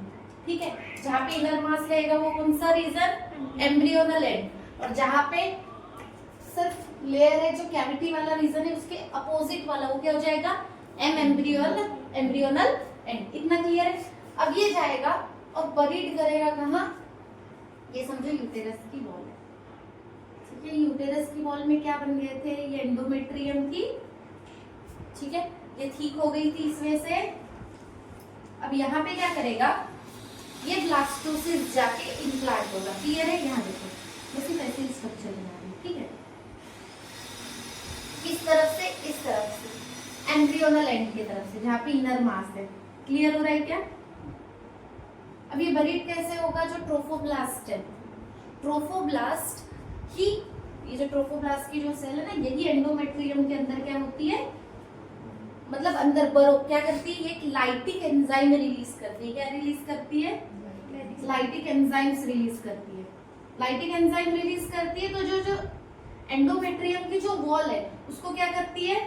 ठीक है, जहाँ पे इनर मास रहेगा वो कौन सा रीजन, एम्ब्रियोनल एंड, और जहाँ पे सिर्फ लेयर है जो कैविटी वाला रीजन है उसके अपोजिट वाला वो क्या हो जाएगा, एम्ब्रियोनल एंड। इतना क्लियर है? अब ये जाएगा और बरीड करेगा कहाँ, ये समझो यूटेरस की वॉल है। ठीक है, यूटेरस की वॉल में क्या बन गए थे, ये एंडोमेट्रियम थी। ठीक है, ये ठीक हो गई थी इसमें से। अब यहाँ पे क्या करेगा, ये ब्लास्टोसिस जाके इम्प्लांट होगा। क्लियर है? यहाँ देखो मैं सिर्फ ऐसे स्ट्रक्चर बना रही हूँ। ठीक है, इस तरफ से इस तरफ से, एम्ब्रियोनल एंड की तरफ से, जहाँ पे इनर मास है। क्लियर हो रहा है क्या? अब ये बरीड कैसे होगा, जो ट्रोफोब्लास्ट है, ट्रोफोब्लास्ट ही, ये जो ट्रोफोब्लास्ट की जो सेल है ना, यही एंडोमेट्रियम के अंदर क्या होती है, मतलब अंदर बरो क्या करती है, एक लाइटिक एंजाइम रिलीज करती है। क्या रिलीज करती है, लाइटिक एंजाइम्स रिलीज करती है। लाइटिक एंजाइम रिलीज करती है, तो जो एंडोमेट्रियम की जो वॉल है उसको क्या करती है,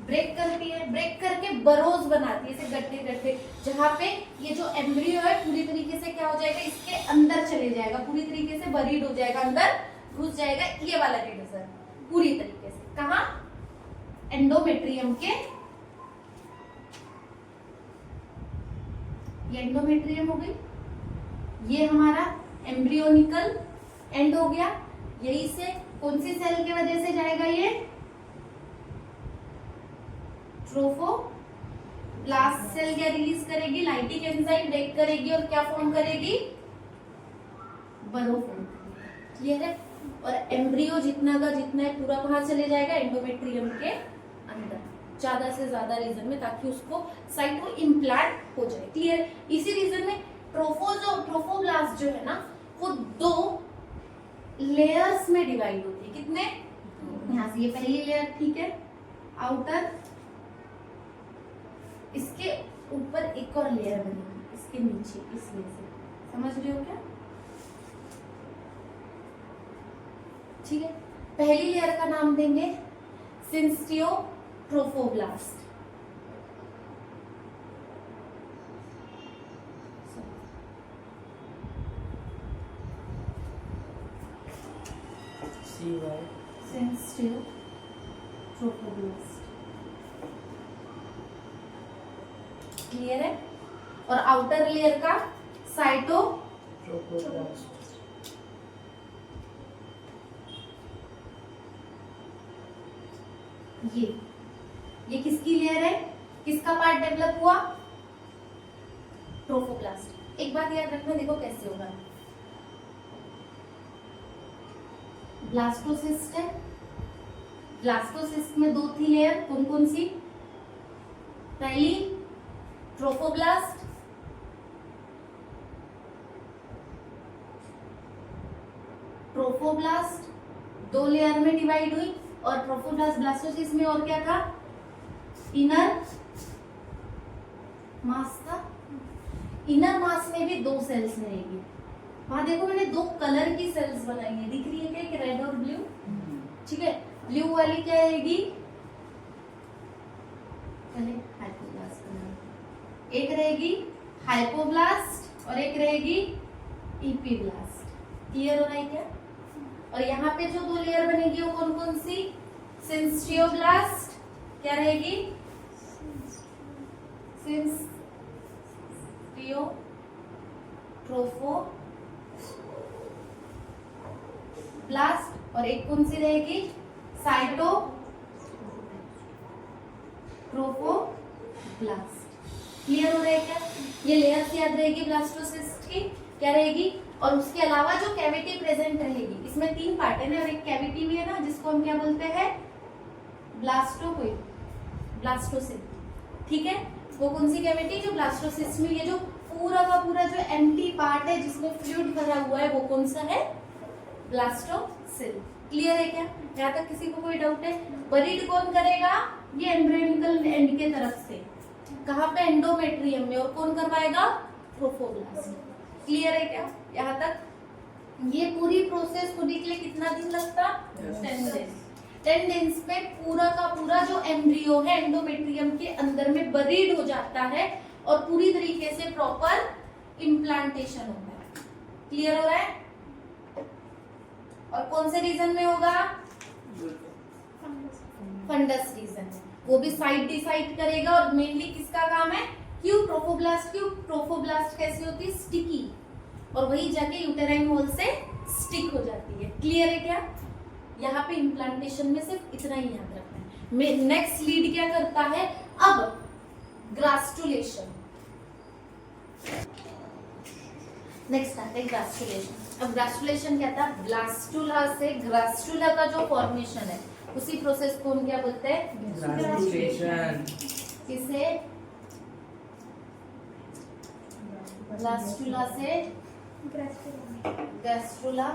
ब्रेक करती है। ब्रेक करके बरोज बनाती है, ऐसे गड्ढे गड्ढे, जहाँ पे ये जो एम्ब्रियो है पूरी तरीके से क्या हो जाएगा, इसके अंदर चले जाएगा, पूरी तरीके से बरीड हो जाएगा, अंदर घुस जाएगा। ये वाला रीजन पूरी तरीके से कहाँ, एंडोमेट्रियम के ये एंडोमेट्रियम हो गई, ये हमारा एम्ब्रियोनिकल एंड हो गया। यही से कौन सी सेल की वजह से जाएगा ये, ट्रोफोब्लास्ट सेल क्या रिलीज करेगी, लाइटिक एंजाइम ब्रेक करेगी और क्या फॉर्म करेगी, बरो फॉर्म। क्लियर है। और एम्ब्रियो जितना का जितना है पूरा कहाँ चले जाएगा, एंडोमेट्रियम के अंदर, ज्यादा से ज्यादा रीजन में, ताकि उसको साइटो इम्प्लांट हो जाए। क्लियर। इसी रीजन में ट्रोफोब्लास्ट जो है ना वो 2 लेयर्स में डिवाइड होती है। कितने, यहाँ से ये पहली लेयर, ठीक है, आउटर, इसके ऊपर एक और लेयर बनेगी इसके नीचे, इसलिए से, समझ रहे हो क्या? ठीक है। पहली लेयर का नाम देंगे सिंस्टियोट्रोफोब्लास्ट। सिंस्टियोट्रोफोब्लास्ट। क्लियर है। और आउटर लेयर का ट्रोफोब्लास्ट। ये किसकी लेयर है, किसका पार्ट डेवलप हुआ, ट्रोफोब्लास्ट। एक बात याद रखना, देखो कैसे होगा, ब्लास्टोसिस्ट है, ब्लास्टोसिस्ट में 2 थी लेयर, कौन कौन सी, पहली ट्रोफोब्लास्ट, ट्रोफोब्लास्ट 2 लेयर में डिवाइड हुई। और ट्रोफोब्लास्ट ब्लास्टोसिस्ट में और क्या था, इनर मास था। इनर मास में भी 2 सेल्स रहेगी। वहां देखो मैंने 2 कलर की सेल्स बनाई है, दिख रही है क्या, कि रेड और ब्लू। ठीक है। ब्लू वाली क्या रहेगी, पहले हाइपोब्लास्ट, एक रहेगी हाइपोब्लास्ट और एक रहेगी इपीब्लास्ट। क्लियर हो रहा है क्या? और यहाँ पे जो 2 लेयर बनेगी वो कौन कौन सी, सिंस्टियोब्लास्ट, क्या रहेगी, सिंस्टियोट्रोफोब्लास्ट, और एक कौन सी रहेगी, साइटोट्रोफोब्लास्ट। क्लियर हो रहा है क्या? ये लेयर्स याद रहेगी ब्लास्टोसिस्ट की, क्या रहेगी। और उसके अलावा जो कैविटी प्रेजेंट रहेगी, इसमें 3 पार्ट है ना, और एक कैविटी भी है ना, जिसको हम क्या बोलते हैं, ब्लास्टोसिस्ट। ठीक है। वो कौन सी कैविटी, जो ब्लास्टोसिस्ट में ये जो पूरा का पूरा जो एम्प्टी पार्ट है जिसमें फ्लूइड भरा हुआ है, वो कौन सा है, ब्लास्टोसिस्ट। क्लियर है क्या? यहाँ तक किसी को कोई डाउट है? बरीड कौन करेगा, ये एम्ब्रियोनिकल एंड के तरफ से, कहाँ पे, एंडोमेट्रियम में, और कौन करवाएगा, ट्रोफोब्लास्ट। क्लियर है क्या यहाँ तक? ये पूरी प्रोसेस होने के लिए कितना दिन लगता, 10 दिन। 10 दिन में पूरा का पूरा जो एम्ब्रियो है एंडोमेट्रियम के अंदर में बरीड हो जाता है और पूरी तरीके से प्रॉपर इम्प्लांटेशन होता है। क्लियर हो रहा है? और कौन से रीजन में होगा, फंडस रीजन है, वो भी साइट डिसाइड करेगा। और मेनली किसका काम है, क्यों ट्रोफोब्लास्ट, क्यों ट्रोफोब्लास्ट कैसी होती है, स्टिकी, और वही जाके यूटेराइन वॉल से स्टिक हो जाती है। क्लियर है क्या? यहाँ पे इम्प्लांटेशन में सिर्फ इतना ही याद रखना है। नेक्स्ट लीड क्या करता है, अब ग्रास्टुलेशन। नेक्स्ट आता है ग्रास्टुलेशन। अब ग्रास्टुलेशन क्या था, ब्लास्टुला से ग्रास्टुला का जो फॉर्मेशन है उसी प्रोसेस को हम क्या बोलते हैं, ग्रास्टुलेशन। किसे, ब्लास्टुला से गैस्ट्रुला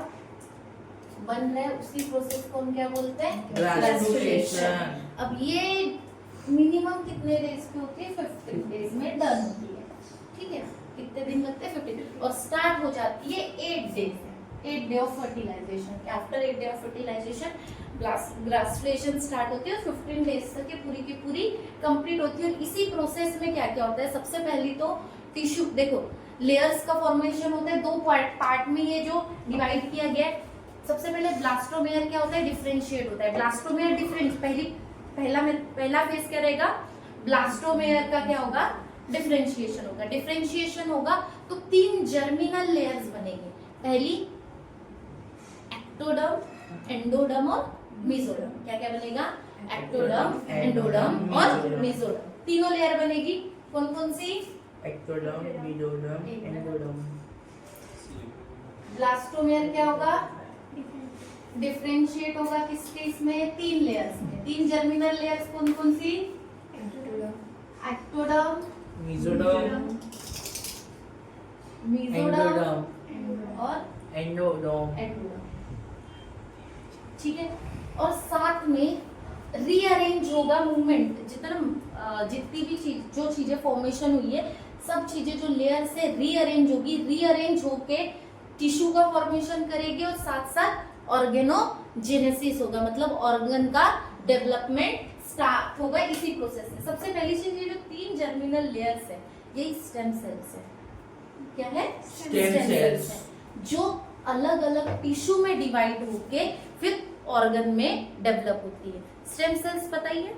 बन रहे, उसी प्रोसेस को हम क्या बोलते हैं, ग्रास्टुलेशन। अब ये मिनिमम कितने डेज पे होती है, 15 डेज में डन होती है। ठीक है। कितने दिन लगते हैं, 15, और स्टार्ट हो जाती है 8 days, 8 day of fertilisation. After 8 day of fertilisation gastrulation start होती है और 15 डेज तक ये पूरी की पूरी कंप्लीट होती है। और इसी प्रोसेस में क्या क्या होता है, सबसे पहली तो टिश्यू, देखो लेयर्स का फॉर्मेशन होता है 2 पार्ट में, ये जो डिवाइड किया गया है। सबसे पहले ब्लास्टोमेयर क्या होता है, डिफरेंशिएट होता है। ब्लास्टोमेयर पहला फेज क्या रहेगा, ब्लास्टोमेयर का क्या होगा, डिफरेंशिएशन होगा। डिफरेंशिएशन होगा तो 3 जर्मिनल लेयर्स बनेगी। पहली एक्टोडर्म, एंडोडर्म और मेसोडर्म। क्या क्या बनेगा? एक्टोडर्म, एंडोडर्म और मेसोडर्म, तीनों लेयर बनेगी। कौन कौन सी? Ectoderm, mesoderm, endoderm. ब्लास्टोमेयर क्या होगा? डिफरेंशिएट होगा किसके? इसमें 3 लेयर्स में। 3 जर्मिनल लेयर्स कौन कौन सी? एक्टोडर्म, मेसोडर्म, मेसोडर्म और एंडोडर्म। एंडोडर्म। ठीक है। और साथ में रीअरेंज होगा मूवमेंट, जितनी भी चीज जो चीजें फॉर्मेशन हुई है, सब चीजें जो लेयर से रीअरेंज होगी, रीअरेंज होके टिश्यू का फॉर्मेशन करेगी और साथ साथ ऑर्गेनोजेनेसिस होगा, मतलब ऑर्गन का डेवलपमेंट स्टार्ट होगा इसी प्रोसेस से। सबसे पहली चीज, ये जो 3 जर्मिनल लेयर्स है, यही स्टेम सेल्स है। क्या है? स्टेम सेल्स, जो अलग अलग टिश्यू में डिवाइड होके फिर ऑर्गन में डेवलप होती है। स्टेम सेल्स पता ही है।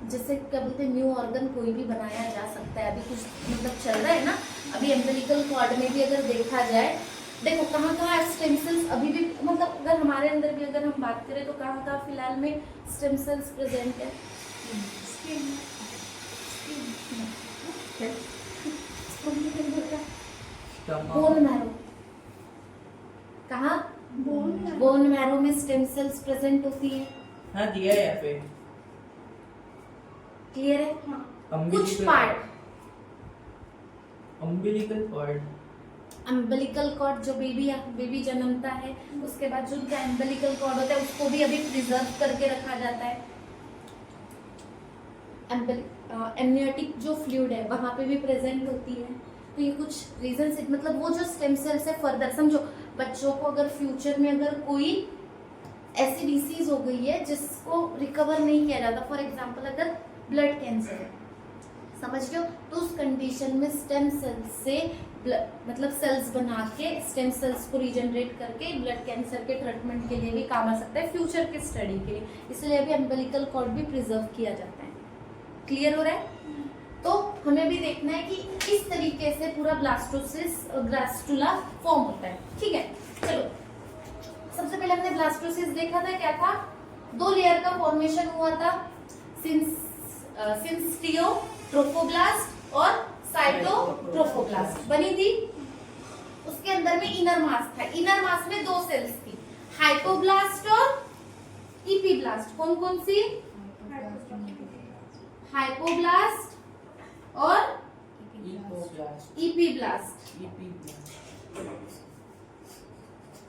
जैसे क्या बोलते हैं, न्यू ऑर्गन कोई भी बनाया जा सकता है। अभी कुछ मतलब चल रहा है ना, अभी एम्बिलिकल कॉर्ड में भी अगर देखा जाए, देखो कहाँ कहाँ स्टेम सेल्स अभी भी, मतलब अगर हमारे अंदर भी अगर हम बात करें तो कहाँ कहाँ फिलहाल में स्टेम सेल्स प्रेजेंट है? Bone marrow. कहाँ? बोन मैरो में स्टेम सेल्स प्रेजेंट होती है। हाँ दिया है यहाँ पे। क्लियर है? कुछ Umbilical- part, umbilical cord, umbilical cord जो बेबी जन्मता है, उसके बाद जो उनका अम्बिलिकल कॉर्ड होता है उसको भी अभी प्रिजर्व करके रखा जाता है। एमनियोटिक जो फ्लूइड है वहां पे भी प्रेजेंट होती है। तो ये कुछ रीजन से, मतलब वो जो स्टेम सेल्स है फर्दर समझो, बच्चों को अगर फ्यूचर में अगर कोई ऐसी डिसीज हो गई है जिसको रिकवर नहीं किया जाता, फॉर एग्जाम्पल अगर ब्लड कैंसर है, समझ रहे हो, तो उस कंडीशन में स्टेम सेल्स से मतलब सेल्स बना के स्टेम सेल्स को रीजनरेट करके ब्लड कैंसर के ट्रीटमेंट के लिए भी काम आ सकता है, फ्यूचर के स्टडी के लिए। इसलिए अभी अम्बिलिकल कॉर्ड भी प्रिजर्व किया जाता है। क्लियर हो रहा है? तो हमें भी देखना है कि किस तरीके से पूरा ब्लास्टुला फॉर्म होता है। ठीक है, चलो सबसे पहले हमने ब्लास्टोसिस देखा था। क्या था? 2 लेयर का फॉर्मेशन हुआ था, सिंस्टियो ट्रोफोब्लास्ट और साइटोट्रोफोब्लास्ट बनी थी। उसके अंदर में इनर मास था। इनर मास में 2 सेल्स थी, हाइपोब्लास्ट और इपीब्लास्ट। कौन कौन सी? हाइपोब्लास्ट और इपीब्लास्ट।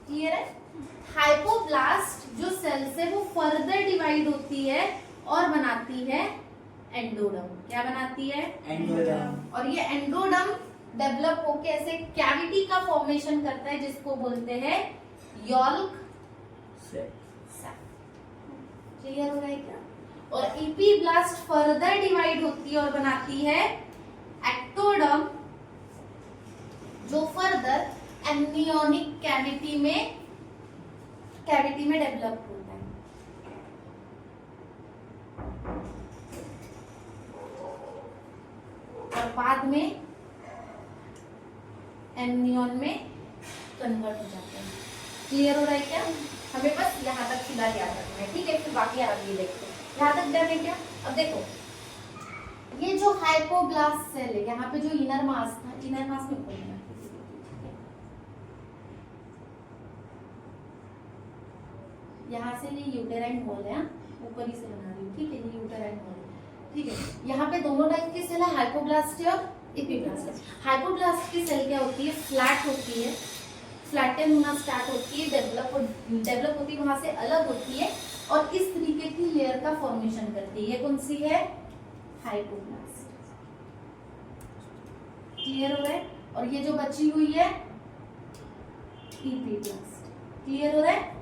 क्लियर है? हाइपोब्लास्ट जो सेल्स है वो फर्दर डिवाइड होती है और बनाती है एंडोडर्म। क्या बनाती है? एंडोडर्म। और ये एंडोडर्म डेवलप होके ऐसे कैविटी का फॉर्मेशन करता है जिसको बोलते हैं यॉल्क सेल। क्लियर हो रहा है क्या? और इपीब्लास्ट फर्दर डिवाइड होती है और बनाती है एक्टोडर्म, जो फर्दर एम्नियोनिक कैविटी में डेवलप होता है। और बाद में एम्नियन में कन्वर्ट हो जाते हैं। क्लियर हो रहा है क्या? हमें बस यहाँ तक फिलहाल याद रखना है। ठीक है, फिर बाकी आगे देखते हैं। यहाँ तक डर है क्या? अब देखो, ये जो हाइपोब्लास्ट सेल है, यहाँ पे जो इनर मास था, इनर मास में खोलना है। यहाँ से ये यूटेराइन वॉल है, ऊपर ही से बना रही हूँ। ठीक है, ये यूटेराइन वॉल है। ठीक है, यहाँ पे दोनों टाइप की सेल है, हाइपोब्लास्ट है और इपीब्लास्ट। हाइपोब्लास्ट की सेल क्या होती है? फ्लैट होती है, फ्लैटन होना स्टार्ट होती है, डेवलप होती है, वहां से अलग होती है और इस तरीके की लेयर का फॉर्मेशन करती है। ये कौन सी है? हाइपोब्लास्ट। क्लियर हो रहा है? और ये जो बची हुई है इपीब्लास्ट। क्लियर हो रहा है?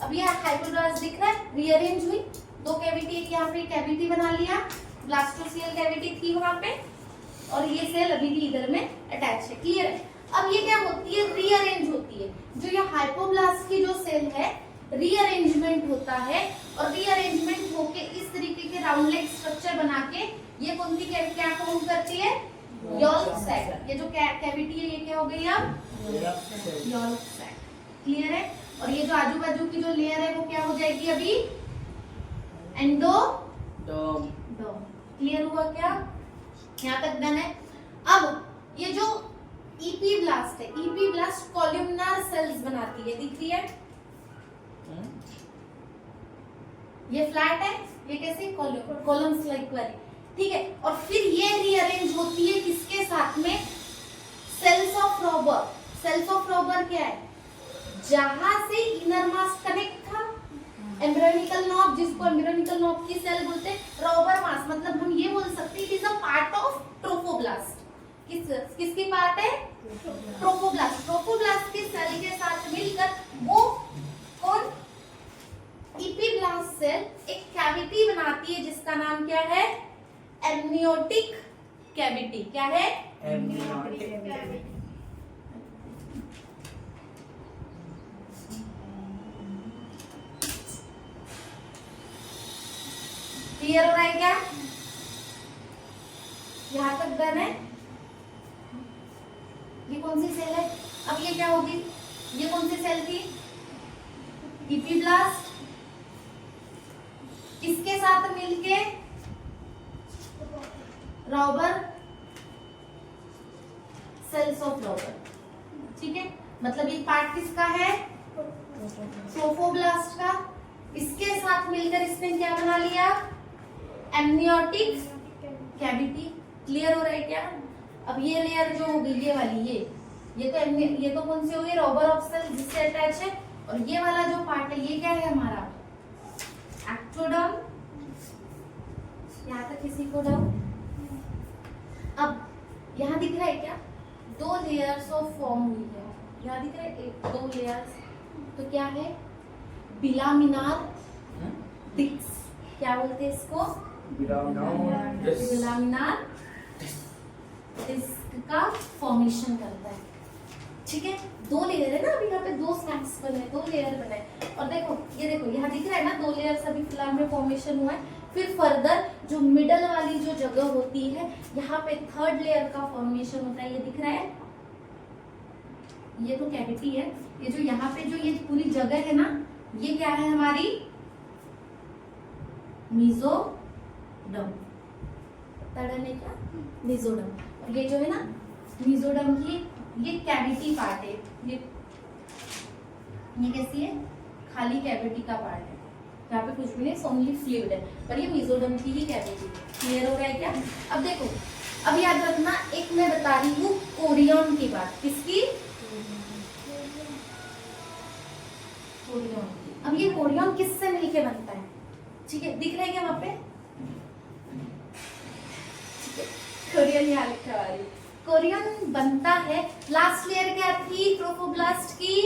अब ये हाइपोब्लास्ट दिख रहा है, रीअरेंज हुई, 2 कैविटी, एक यहाँ पे कैविटी बना लिया, ब्लास्टोसियल कैविटी थी वहां पे, और ये सेल अभी भी इधर में अटैच है। क्लियर है? अब ये क्या होती है? रीअरेंज होती है। जो ये हाइपोब्लास्ट की जो सेल है, रीअरेंजमेंट होता है और रीअरेंजमेंट होके राउंड स्ट्रक्चर बना के ये कौन सी क्या फॉर्म करती है? यॉल्क सैक। ये जो कैविटी है ये क्या हो गई अब? यॉल्क सैक। क्लियर है? और ये जो आजू बाजू की जो लेयर है वो क्या हो जाएगी अभी? एंडोडर्म। क्लियर हुआ क्या? यहाँ तक डन है। अब ये जो इपीब्लास्ट है, इपीब्लास्ट कॉलमनार सेल्स बनाती है, दिख रही है? ये फ्लैट है, ये कैसे? कॉलम्स लाइक वाली, ठीक है। और फिर ये रीअरेंज होती है किसके साथ में? Cells of Rauber. Cells of Rauber क्या है? जहां से इनर मास कनेक्ट था, एम्ब्रियोनिकल नॉब, जिसको एम्ब्रियोनिकल नॉब की सेल बोलते हैं, रॉबर मास मतलब हम ये बोल सकते हैं it is a part of trophoblast. किसकी पार्ट है? ट्रोफोब्लास्ट। ट्रोफोब्लास्ट की सेल के साथ मिलकर वो कौन? इपीब्लास्ट सेल एक कैविटी बनाती है जिसका नाम क्या है? Amniotic cavity. क्या है? Amniotic cavity. क्लियर हो रहा है क्या? यहाँ तक डन है? ये कौन सी सेल है? अब ये क्या होगी? ये कौन सी सेल थी? इपीब्लास्ट। किसके साथ मिलके? रॉबर, सेल्स ऑफ रॉबर, ठीक है। मतलब ये पार्ट किसका है? ट्रोफोब्लास्ट का। इसके साथ मिलकर इसने क्या बना लिया? Amniotic cavity. क्लियर हो रहा है क्या? अब ये लेयर जो होगी ये वाली, ये तो कौन सी होगी? रॉबर ऑफ सेल जिससे अटैच है। और ये वाला जो पार्ट है ये क्या है हमारा? एक्टोडर्म। यहाँ तक किसी को डाउट? अब यहाँ दिख रहा है क्या? दो लेयर्स ऑफ फॉर्म हुई है। यहाँ दिख रहा है एक दो लेयर्स। तो क्या है? बिलामिनार डिस्क। क्या बोलते हैं इसको? बिलामिनार डिस्क का फॉर्मेशन करता है, ठीक है। दो लेयर है ना, अभी यहाँ पे दो स्नैप्स बने, दो लेयर बने। और देखो ये देखो यहाँ दिख रहा है ना, दो लेयर्स अभी फिलहाल में फॉर्मेशन हुआ है। फिर फर्दर जो मिडल वाली जो जगह होती है यहाँ पे थर्ड लेयर का फॉर्मेशन होता है। ये दिख रहा है, ये तो कैविटी है। ये जो यहाँ पे जो ये पूरी जगह है ना, ये क्या है हमारी? मीजोडर्म। तड़न है क्या? मीजोडर्म। और ये जो है ना मीजोडर्म की ये कैविटी पार्ट है। ये कैसी है? खाली कैविटी का पार्ट है। यहाँ पे कुछ भी नहीं, ओनली फ्लूइड है, पर ये मीजोडर्म की ही कैविटी है। क्लियर हो गया है क्या? अब देखो, अब याद रखना, एक मैं बता रही हूँ कोरियन की बात। किसकी? कोरियन की। अब ये कोरियन किससे मिलके बनता है? ठीक है, दिख रहा है क्या वहां पे? कोरियन यहाँ लिखा हुआ है। कोरियन बनता है, लास्ट लेयर क्या थी ट्रोफोब्लास्ट की?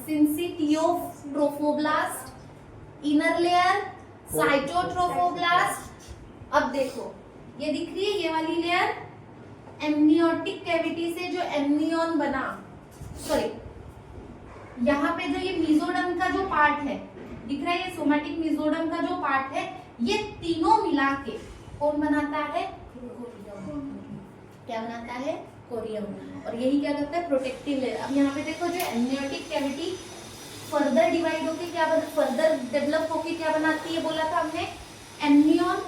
सिंसिटियोट्रोफोब्लास्ट। Inner layer cytotrophoblast. अब देखो ये दिख रही है ये वाली लेयर, एमनियोटिक कैविटी से जो एमनियन बना, सॉरी यहाँ पे जो ये मीजोडर्म का जो पार्ट है दिख रहा है, ये सोमैटिक मीजोडर्म का जो पार्ट है, ये तीनों मिला के कौन बनाता है? क्या बनाता है? कोरियम। और यही क्या करता है? Protective layer. अब यहाँ पे देखो जो एमनियोटिक कैविटी फर्दर डिवाइड होके क्या फर्दर डेवलप होके क्या बनाती है? बोला था हमने एमनियन।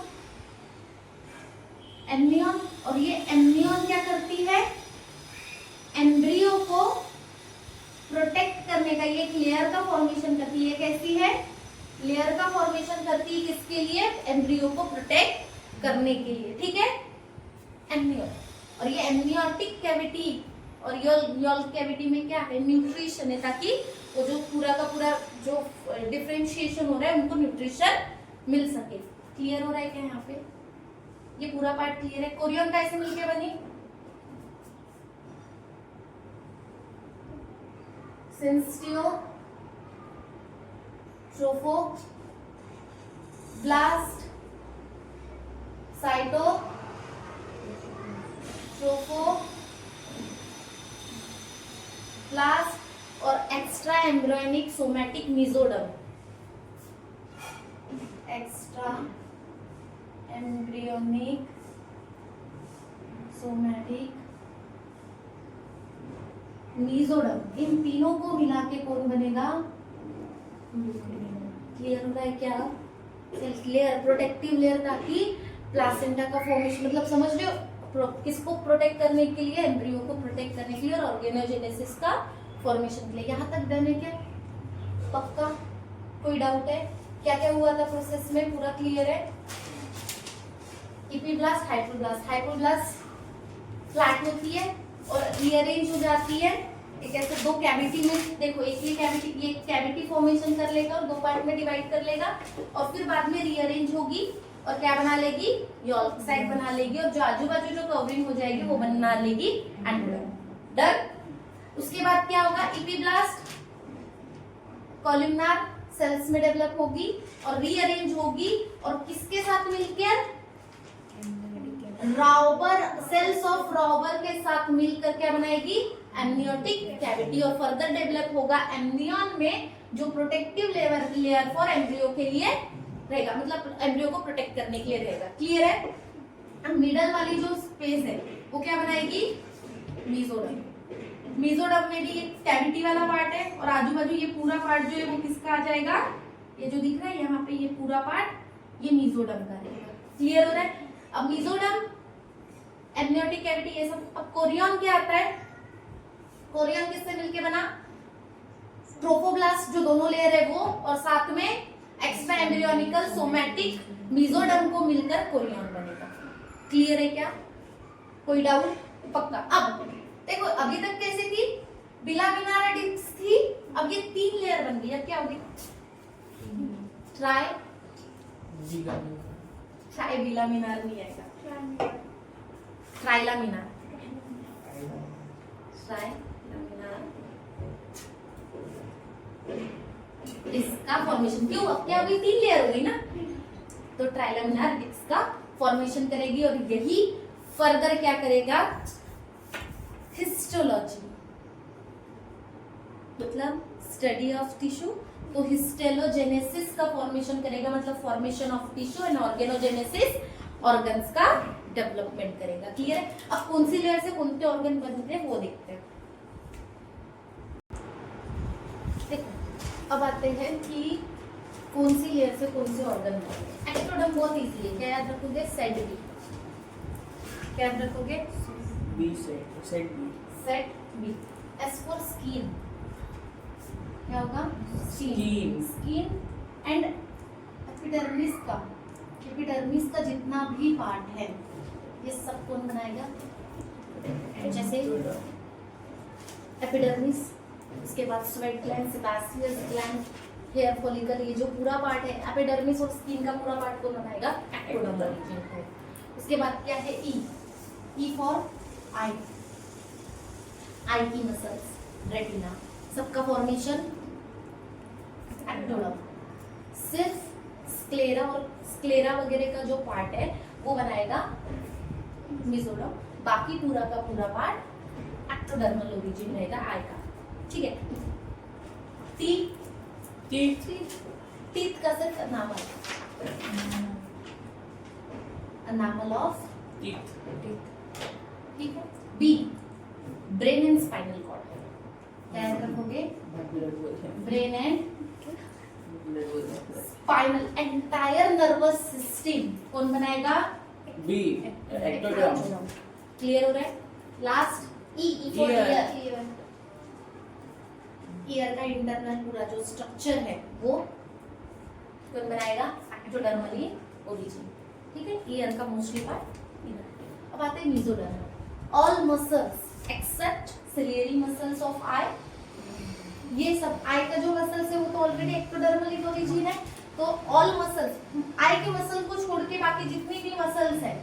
एमनियन। और ये एमनियन क्या करती है? एम्ब्रियो को प्रोटेक्ट करने का ये एक लेयर का फॉर्मेशन करती है। कैसी है? लेयर का फॉर्मेशन करती है किसके लिए? एम्ब्रियो को प्रोटेक्ट करने के लिए, ठीक है। एमनियन। और ये एमनियोटिक कैविटी और यॉल्क कैविटी में क्या है? न्यूट्रिशन है, ताकि वो जो पूरा का पूरा जो डिफरेंशिएशन हो रहा है उनको न्यूट्रिशन मिल सके। क्लियर हो रहा है क्या यहाँ पे? ये पूरा पार्ट क्लियर है। कोरियन कैसे मिलके बनी? ट्रोफोब्लास्ट, साइटोट्रोफोब्लास्ट और extra embryonic somatic mesoderm, extra embryonic somatic mesoderm, इन तीनों को मिला के कौन बनेगा? क्लियर हो रहा है क्या? सेल्फ लेयर, प्रोटेक्टिव लेयर, ताकि प्लासेंटा का फॉर्मेशन, मतलब समझ रहे हो, किसको प्रोटेक्ट करने के लिए? एम्ब्रियो को प्रोटेक्ट करने के लिए और ऑर्गेनोजेनेसिस का फॉर्मेशन के लिए। यहाँ तक डन है क्या? पक्का? कोई डाउट है? क्या क्या हुआ था प्रोसेस में? पूरा क्लियर है? एपिब्लास्ट, हाइपोब्लास्ट, हाइपोब्लास्ट फ्लैट होती है और रीअरेंज हो जाती है एक ऐसे दो कैविटी में। देखो एक ये कैविटी फॉर्मेशन कर लेगा और दो पार्ट में डिवाइड कर लेगा और फिर बाद में रीअरेंज होगी और क्या बना लेगी? यॉल्क साइड बना लेगी और जो आजू बाजू जो कवरिंग हो जाएगी वो बना लेगी एंडोडर्म। डन। उसके बाद क्या होगा? एपिब्लास्ट कॉलमनार सेल्स में डेवलप होगी और रीअरेंज होगी और किसके साथ मिलकर? रॉबर, सेल्स ऑफ रॉबर के साथ मिलकर क्या बनाएगी? एमनियोटिक कैविटी, और फर्दर डेवलप होगा एमनियन में, जो प्रोटेक्टिव लेयर फॉर एम्ब्रियो के लिए रहेगा, मतलब एम्ब्रियो को प्रोटेक्ट करने के लिए रहेगा। क्लियर है? मिडल वाली जो स्पेस है वो क्या बनाएगी? मीजोडर्म। मीजोडर्म में भी ये कैविटी वाला पार्ट है और आजू बाजू ये पूरा पार्ट जो है वो किसका आ जाएगा? ये जो दिख रहा है यहाँ पे ये पूरा पार्ट ये मीजोडर्म का रहेगा। क्लियर हो रहा है? अब मीजोडर्म, एमनियोटिक कैविटी, ये सब। अब कोरियन क्या आता है? कोरियन किससे मिलके बना? ट्रोफोब्लास्ट जो दोनों लेयर है वो, और साथ में एक्स्ट्रा एम्ब्रियोनिकल सोमैटिक मीजोडर्म को मिलकर कोरियन बनेगा। क्लियर है क्या? कोई डाउट? पक्का। अब देखो अभी तक कैसे थी? बिलामिनार डिस्क थी, अब ये 3 लेयर बन गई। अब क्या होगी? ट्राई बिलामिनार नहीं आएगा, ट्राइलामिनार, ट्राइलामिनार इसका फॉर्मेशन। क्यों? अब क्या होगी? 3 लेयर हो गई ना, तो ट्राइलामिनार डिस्क का फॉर्मेशन करेगी और यही फर्दर क्या करेगा? हिस्टोलॉजी, मतलब स्टडी ऑफ टिश्यू, तो हिस्टेलोजेनेसिस का फॉर्मेशन करेगा, मतलब formation of tissue, and organogenesis organs का डेवलपमेंट करेगा। क्लियर है? अब कौन सी लेयर से कौन से ऑर्गन बनते हैं वो देखते हैं। देखो अब आते हैं कि कौन सी लेयर से कौन से ऑर्गन बनते हैं। एक्टोडर्म बहुत इजी है, क्या याद रखोगे? Set B. क्या याद रखोगे? B set, set B, set B. S for skin, क्या होगा? Skin. स्किन एंड एपिडर्मिस का, एपिडर्मिस का जितना भी पार्ट है ये सब कौन बनाएगा? जैसे एपिडर्मिस, उसके बाद sweat gland, sebaceous gland, hair follicle, ये जो पूरा पार्ट है एपिडर्मिस और स्किन का पूरा पार्ट कौन बनाएगा? Ectoderm region. उसके बाद क्या है? ई फॉर आई, आई की मसल्स, रेटिना, सबका फॉर्मेशन एक्टोडर्म। सिर्फ स्क्लेरा और स्क्लेरा वगैरह का जो पार्ट है वो बनाएगा मीजोडर्म, बाकी पूरा का पूरा पार्ट एक्टोडर्मल ओरिजिन रहेगा आई का। ठीक है? टीथ का सिर्फ एनामल ऑफ टीथ। ठीक है? B brain and spinal cord, क्या याद रखोगे? Brain and spinal, entire nervous system कौन बनाएगा? B ectoderm. क्लियर हो रहा है? Last E for ear, ear का इंटरनल पूरा जो स्ट्रक्चर है वो कौन बनाएगा? Ectodermally origin. ठीक है? ईयर का मोस्टली पार्ट। अब आते हैं mesoderm. All muscles except ciliary muscles of eye, ये सब आई का जो मसल्स है वो तो ऑलरेडी एक्टोडर्मल ओरिजिन है, तो ऑल मसल्स, आई के मसल को छोड़ के बाकी जितनी भी मसल्स है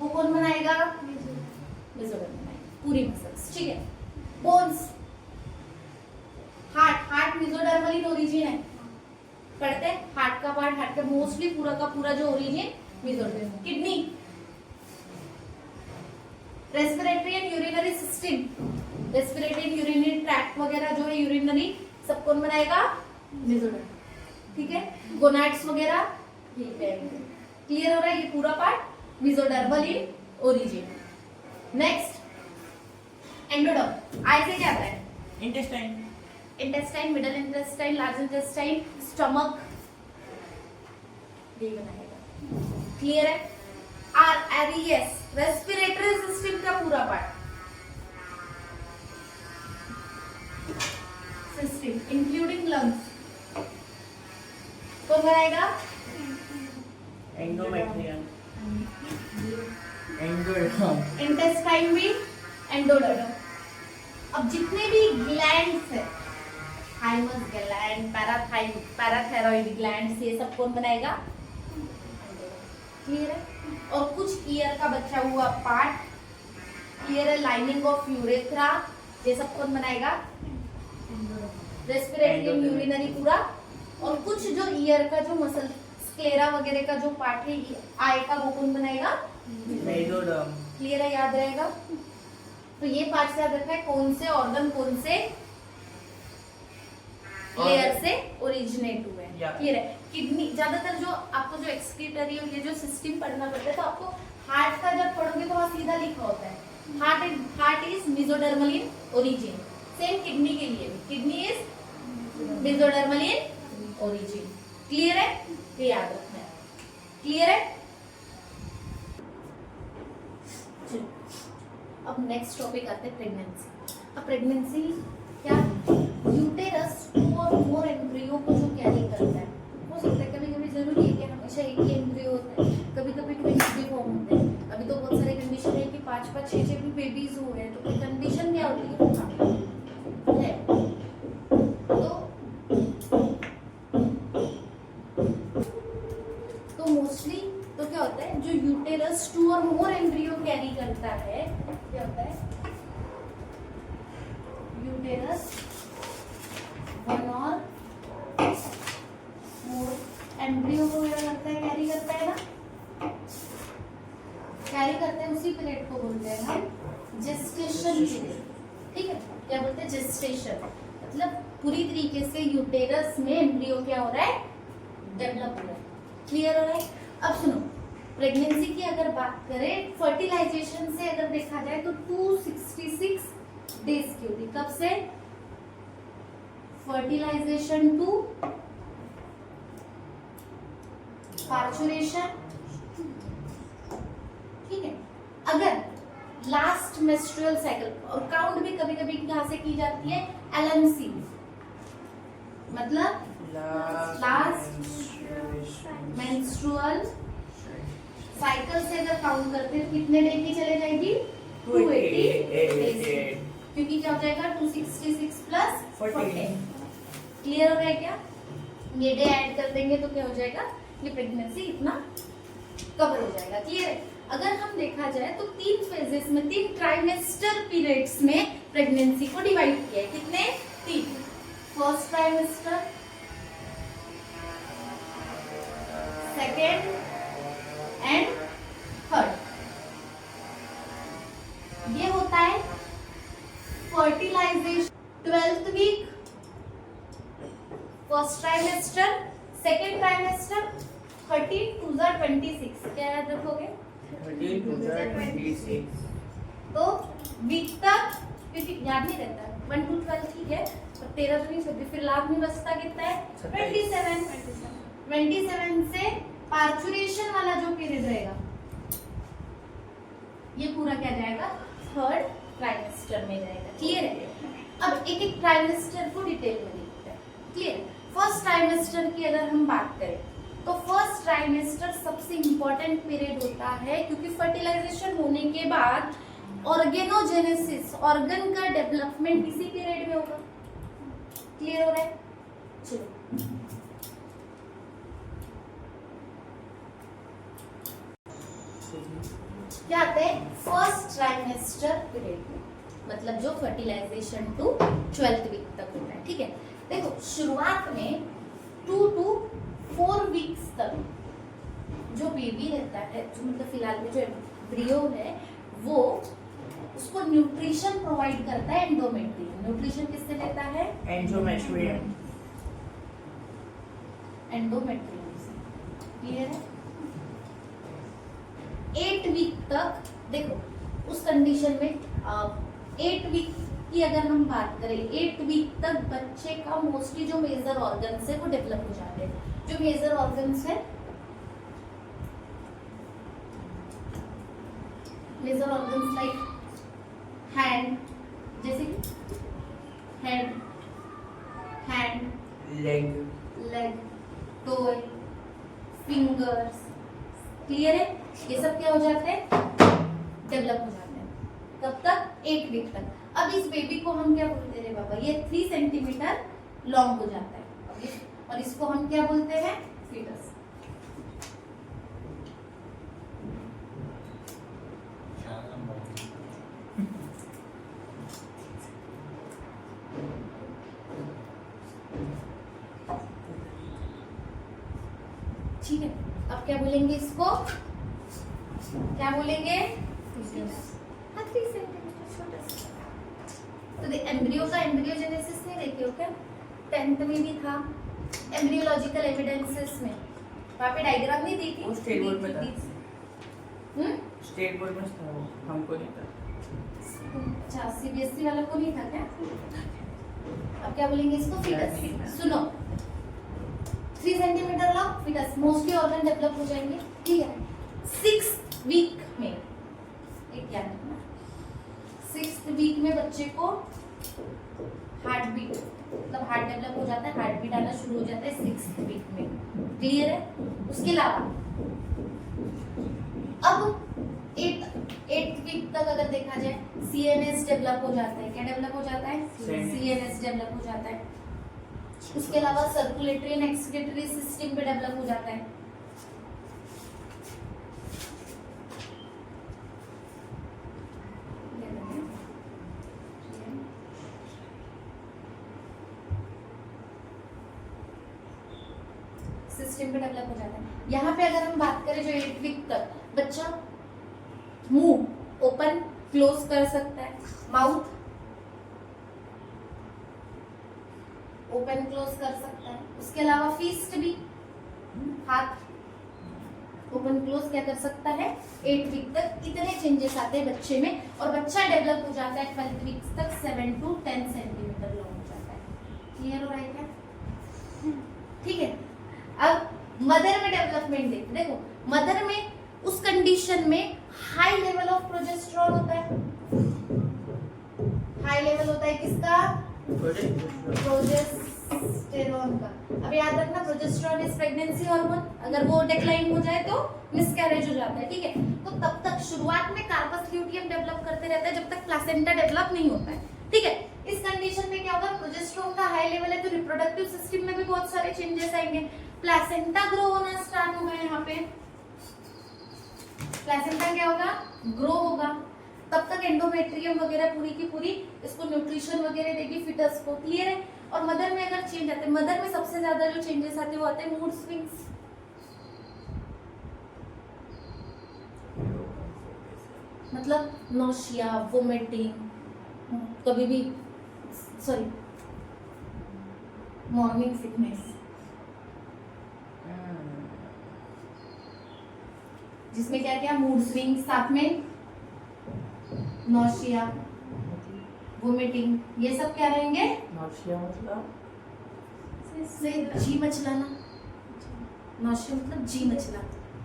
वो कौन बनाएगा? मीजोडर्म बनाएगा, पूरी मसल्स। ठीक है? बोन्स, हार्ट मीजोडर्मल ओरिजिन है, पढ़ते हैं हार्ट का पार्ट, हार्ट का मोस्टली पूरा का पूरा जो origin mesoderm. Kidney, respiratory and urinary system, respiratory and urinary tract वगैरह जो है यूरिनरी सब कौन बनाएगा? मेसोडर्म। ठीक है, गोनाड्स वगैरह यही पे आएंगे। क्लियर हो रहा है ये पूरा part mesodermal in origin. Next endoderm. I से क्या आता है? Intestine, intestine, middle intestine, large intestine, stomach, ये बनाएगा। क्लियर है? आरईएस रेस्पिरेटरी सिस्टम का पूरा पार्ट सिस्टम इंक्लूडिंग लंग्स कौन बनाएगा? एंडोमेट्रियम, एंडोडर्म, इंटेस्टाइन भी एंडोडर्म। अब जितने भी ग्लैंड्स है, थाइमस ग्लैंड, पैराथायरॉइड ग्लैंड, ये सब कौन बनाएगा? क्लियर है? और कुछ ईयर का बचा हुआ पार्ट, क्लियर है, लाइनिंग ऑफ यूरेथ्रा, ये सब कौन बनाएगा? रेस्पिरेटरी एंड यूरिनरी पूरा। और कुछ जो ईयर का जो मसल स्क्लेरा वगैरह का जो पार्ट है आई का, वो कौन बनाएगा? मेसोडर्म। क्लियर है? याद रहेगा? तो ये पार्ट से याद रखना है कौन से ऑर्गन कौन से लेयर से ओरिजिनेट हुए हैं। Yeah. क्लियर है? किडनी ज्यादातर जो आपको जो एक्सक्रीटरी और ये जो सिस्टम पढ़ना पड़ता है, तो आपको हार्ट का जब पढ़ोगे तो वहाँ सीधा लिखा होता है heart is mesodermal in origin. Same kidney के लिए भी, kidney is mesodermal in origin. Clear है? ये याद रखना है। क्लियर है? चलो, अब नेक्स्ट टॉपिक आते हैं प्रेगनेंसी। अब प्रेगनेंसी क्या? यूटेरस और मोर एम्ब्रियो को जो कैरी करता है। हो सकता है कभी कभी जरूरी है कि हमेशा एक ही एम्ब्रियो होता है, कभी कभी ट्विंस भी फॉर्म होते हैं। अभी तो बहुत सारे कंडीशन है कि 5-5, 6-6 भी बेबीज हुए हैं, तो कोई कंडीशन क्या होती है? तो मोस्टली तो क्या होता है, जो यूटेरस 2 और मोर एम्ब्रियो कैरी करता है, क्या होता है? यूटेरस 1 और मोर एम्ब्रियो को क्या करता है? कैरी करता है ना, कैरी करते हैं। उसी पीरियड को बोलते हैं हम जेस्टेशन पीरियड। ठीक है, क्या बोलते हैं? जेस्टेशन। मतलब पूरी तरीके से यूटेरस में एम्ब्रियो क्या हो रहा है? डेवलप हो रहा है। क्लियर हो रहा है? अब सुनो, प्रेगनेंसी की अगर बात करें, फर्टिलाइजेशन से अगर देखा जाए तो 266 डेज की होती। कब से? Fertilisation to parturition. ठीक है, अगर लास्ट मेंस्ट्रुअल साइकिल, और काउंट भी कभी कभी कहाँ से की जाती है? LMC, मतलब लास्ट मेंस्ट्रुअल साइकिल से अगर काउंट करते हैं कितने डे की चले जाएगी? 280 डेज। क्योंकि क्या हो जाएगा? 266 प्लस 40। क्लियर हो रहा है क्या? ये डे ऐड कर देंगे तो क्या हो जाएगा? ये प्रेगनेंसी इतना कवर हो जाएगा। क्लियर है? अगर हम देखा जाए तो 3 फेजेस में, 3 ट्राइमेस्टर पीरियड्स में प्रेगनेंसी को डिवाइड किया है। कितने? 3। First trimester, second and third. ये होता है fertilisation 12th week, first trimester, second trimester, 13 to 26। क्या याद रखोगे? 13 to 26। तो वीक तक, क्योंकि याद नहीं रहता, 1 to 12 ठीक है, और 13 तो नहीं सकती, फिर लास्ट में बचता कितना है? 27 से पार्चुरेशन वाला जो पीरियड रहेगा, ये पूरा क्या जाएगा? थर्ड ट्राइमेस्टर में जाएगा। क्लियर है? अब एक एक ट्राइमेस्टर को डिटेल में देखते हैं। क्लियर? फर्स्ट ट्राइमेस्टर की अगर हम बात करें तो फर्स्ट ट्राइमेस्टर सबसे इंपॉर्टेंट पीरियड होता है, क्योंकि फर्टिलाइजेशन होने के बाद ऑर्गेनोजेनेसिस, ऑर्गन का डेवलपमेंट इसी पीरियड में होगा। क्लियर हो रहा है? चलो, क्या आते हैं? फर्स्ट ट्राइमेस्टर पीरियड में, मतलब जो फर्टिलाइजेशन टू 12th वीक तक होता है। ठीक है, देखो शुरुआत में 2 to 4 वीक्स तक जो बेबी रहता है, जो मतलब फिलहाल में जो एम्ब्रियो है, वो उसको न्यूट्रिशन प्रोवाइड करता है एंडोमेट्रियम। न्यूट्रिशन किससे लेता है? एंडोमेट्रियम। एंडोमेट्रियम से। क्लियर है? 8 वीक तक देखो उस कंडीशन में 8 वीक की अगर हम बात करें, 8 वीक तक बच्चे का मोस्टली जो मेजर ऑर्गन्स है वो डेवलप हो जाते हैं। जो मेजर ऑर्गन्स है, मेजर ऑर्गन्स लाइक हैंड, जैसे कि हैंड, लेग, टोए, फिंगर्स। क्लियर है? ये सब क्या हो जाते हैं? डेवलप हो जाते हैं। कब तक? 8 वीक तक। अब इस बेबी को हम क्या बोलते हैं बाबा? ये 3 सेंटीमीटर लॉन्ग हो जाता है और इसको हम क्या बोलते हैं? फीटस। ठीक है, अब क्या बोलेंगे इसको? क्या बोलेंगे? हाँ, 3 सेंटीमीटर छोटा सा। तो एम्ब्रियो का एम्ब्रियोजेनेसिस नहीं देखे हो क्या? 10th में भी था एम्ब्रियोलॉजिकल एविडेंसेस में, वहाँ पे डायग्राम नहीं दी थी? वो स्टेट बोर्ड में था। स्टेट बोर्ड में था वो, हमको नहीं था। अच्छा, सीबीएसई वालों को नहीं था क्या? अब क्या बोलेंगे इसको? फीटस। सुनो, 3 centimetre long foetus, mostly organ develop हो जाएंगे। ठीक है, 6 वीक में एक क्या रखना, 6th वीक में बच्चे को हार्ट बीट, मतलब हार्ट डेवलप हो जाता है, हार्ट बीट आना शुरू हो जाता है 6th वीक में। क्लियर है? उसके अलावा अब 8th वीक तक अगर देखा जाए, सीएनएस डेवलप हो जाता है। क्या डेवलप हो जाता है? सीएनएस डेवलप हो जाता है। उसके अलावा सर्कुलेटरी एंड एक्सक्रीटरी सिस्टम पे डेवलप हो जाता है। सिस्टम पे डेवलप हो जाता है। यहाँ पे अगर हम बात करें जो 8 वीक तक बच्चा मुंह ओपन क्लोज कर सकता है, माउथ ओपन क्लोज कर सकता है। उसके अलावा फीस्ट भी, हाथ ओपन क्लोज क्या कर सकता है? 8 वीक तक। इतने चेंजेस आते हैं बच्चे में और बच्चा डेवलप हो जाता है 12 वीक तक 7 to 10 सेंटीमीटर लॉन्ग हो जाता है। क्लियर हो रहा है क्या? ठीक है, अब मदर में डेवलपमेंट देखो, मदर में उस कंडीशन में हाई लेवल ऑफ प्रोजेस्टेरॉन होता है। हाई लेवल होता है किसका? प्रोजेस्टेरॉन का। अब याद रखना, प्रोजेस्टेरॉन इज प्रेगनेंसी हार्मोन। अगर वो डिक्लाइन हो जाए तो मिसकैरेज हो जाता है। ठीक है, तो तब तक शुरुआत में कार्पस ल्यूटियम डेवलप करते रहता है जब तक प्लेसेंटा डेवलप नहीं होता है। ठीक है, इस कंडीशन में क्या होगा? प्रोजेस्टेरॉन का हाई लेवल है तो रिप्रोडक्टिव सिस्टम में भी बहुत सारे चेंजेस आएंगे। प्लेसेंटा ग्रो होना स्टार्ट होगा। यहाँ पे प्लेसेंटा क्या होगा? ग्रो होगा। तब तक एंडोमेट्रियम वगैरह पूरी की पूरी इसको न्यूट्रिशन वगैरह देगी फिटस को। क्लियर है? और मदर में अगर चेंज आते हैं, मदर में सबसे ज्यादा जो चेंजेस आते हैं वो आते हैं मूड स्विंग्स। मतलब नोशिया, वोमिटिंग, कभी भी सॉरी मॉर्निंग सिकनेस, जिसमें क्या क्या मूड स्विंग, साथ में नोशिया, वोमिटिंग, ये सब क्या रहेंगे? नौशिया मतलब से जी मचलाना। नोशिया मतलब जी मचला।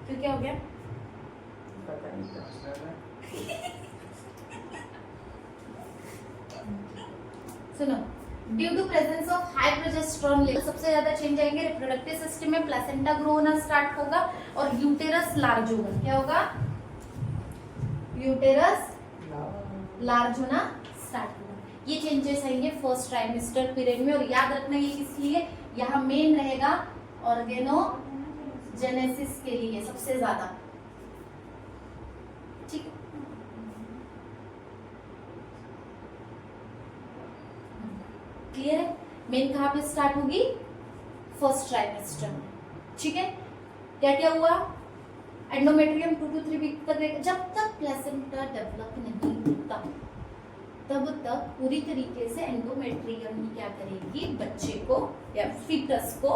फिर क्या हो गया? पता नहीं क्या। सुनो, due to presence of high progesterone level सबसे ज्यादा चेंज आएंगे रिप्रोडक्टिव सिस्टम में। प्लेसेंटा ग्रो होना स्टार्ट होगा और यूटेरस लार्ज होगा। क्या होगा? यूटेरस लार्ज होना स्टार्ट होगा। ये चेंजेस आएंगे फर्स्ट ट्राइमेस्टर पीरियड में। और याद रखना ये किस लिए? यहाँ मेन रहेगा ऑर्गेनोजेनेसिस के लिए सबसे ज्यादा। ठीक है, क्लियर है? मेन कहाँ पे स्टार्ट होगी? फर्स्ट ट्राइमेस्टर में। ठीक है, क्या क्या हुआ? एंडोमेट्रियम 2 to 3 वीक तक, जब तक प्लेसेंटा डेवलप नहीं होता। तब तक पूरी तरीके से एंडोमेट्रियम ही क्या करेगी, बच्चे को या फीटस को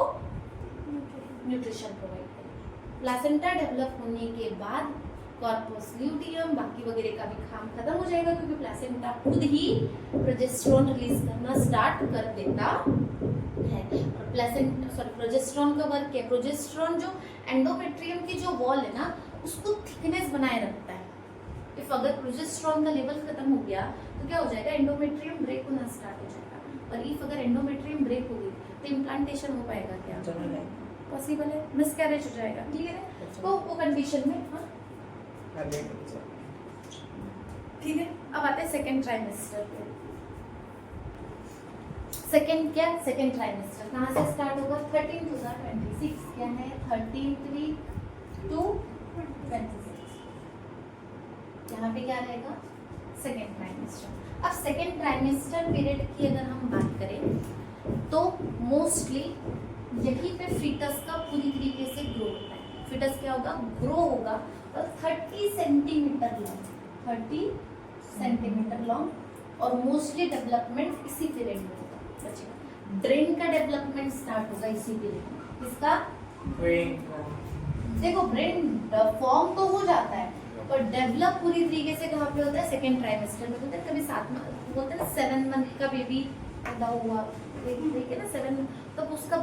न्यूट्रिशन प्रोवाइड करेगी। प्लासेंटा डेवलप होने के बाद कॉर्पस ल्यूटियम बाकी वगैरह का भी काम खत्म हो जाएगा, क्योंकि प्लासेंटा खुद ही प्रोजेस्टेरोन रिलीज करना स्टार्ट कर देता है। प्रोजेस्टेरोन का वर्क है, प्रोजेस्टेरोन जो एंडोमेट्रियम की जो वॉल है ना उसको थिकनेस बनाए रखता है। इफ अगर प्रोजेस्टेरोन का लेवल खत्म हो गया तो क्या हो जाएगा, एंडोमेट्रियम ब्रेक होना स्टार्ट हो जाएगा। और इफ अगर एंडोमेट्रियम ब्रेक हो गई तो इम्प्लांटेशन हो पाएगा क्या, पॉसिबल है, मिसकैरेज हो जाएगा। क्लियर है? तो वो कंडीशन में हाँ ठीक है। अब आते हैं सेकेंड ट्राइमेस्टर पे। सेकेंड क्या, सेकेंड ट्राइमेस्टर कहाँ से स्टार्ट होगा, 13 to 26 क्या है, 13th week to 26। यहाँ पे क्या रहेगा, सेकेंड ट्राइमेस्टर। अब सेकेंड ट्राइमेस्टर पीरियड की अगर हम बात करें तो मोस्टली यहीं पे फीटस का पूरी तरीके से ग्रो होता है। फीटस क्या होगा, ग्रो होगा और 30 सेंटीमीटर लॉन्ग, 30 सेंटीमीटर लॉन्ग, और मोस्टली डेवलपमेंट इसी पीरियड में होगा बच्चे का। ब्रेन का डेवलपमेंट स्टार्ट होगा इसी पीरियड में। इसका ब्रेन देखो ब्रेन फॉर्म तो हो जाता है पर डेवलप पूरी तरीके से कहाँ पे होता है, सेकेंड ट्राइमेस्टर में होता है। कभी 7 मंथ बोलते हैं ना, 7 मंथ का बेबी पैदा हुआ, देखिए ना 7, तब उसका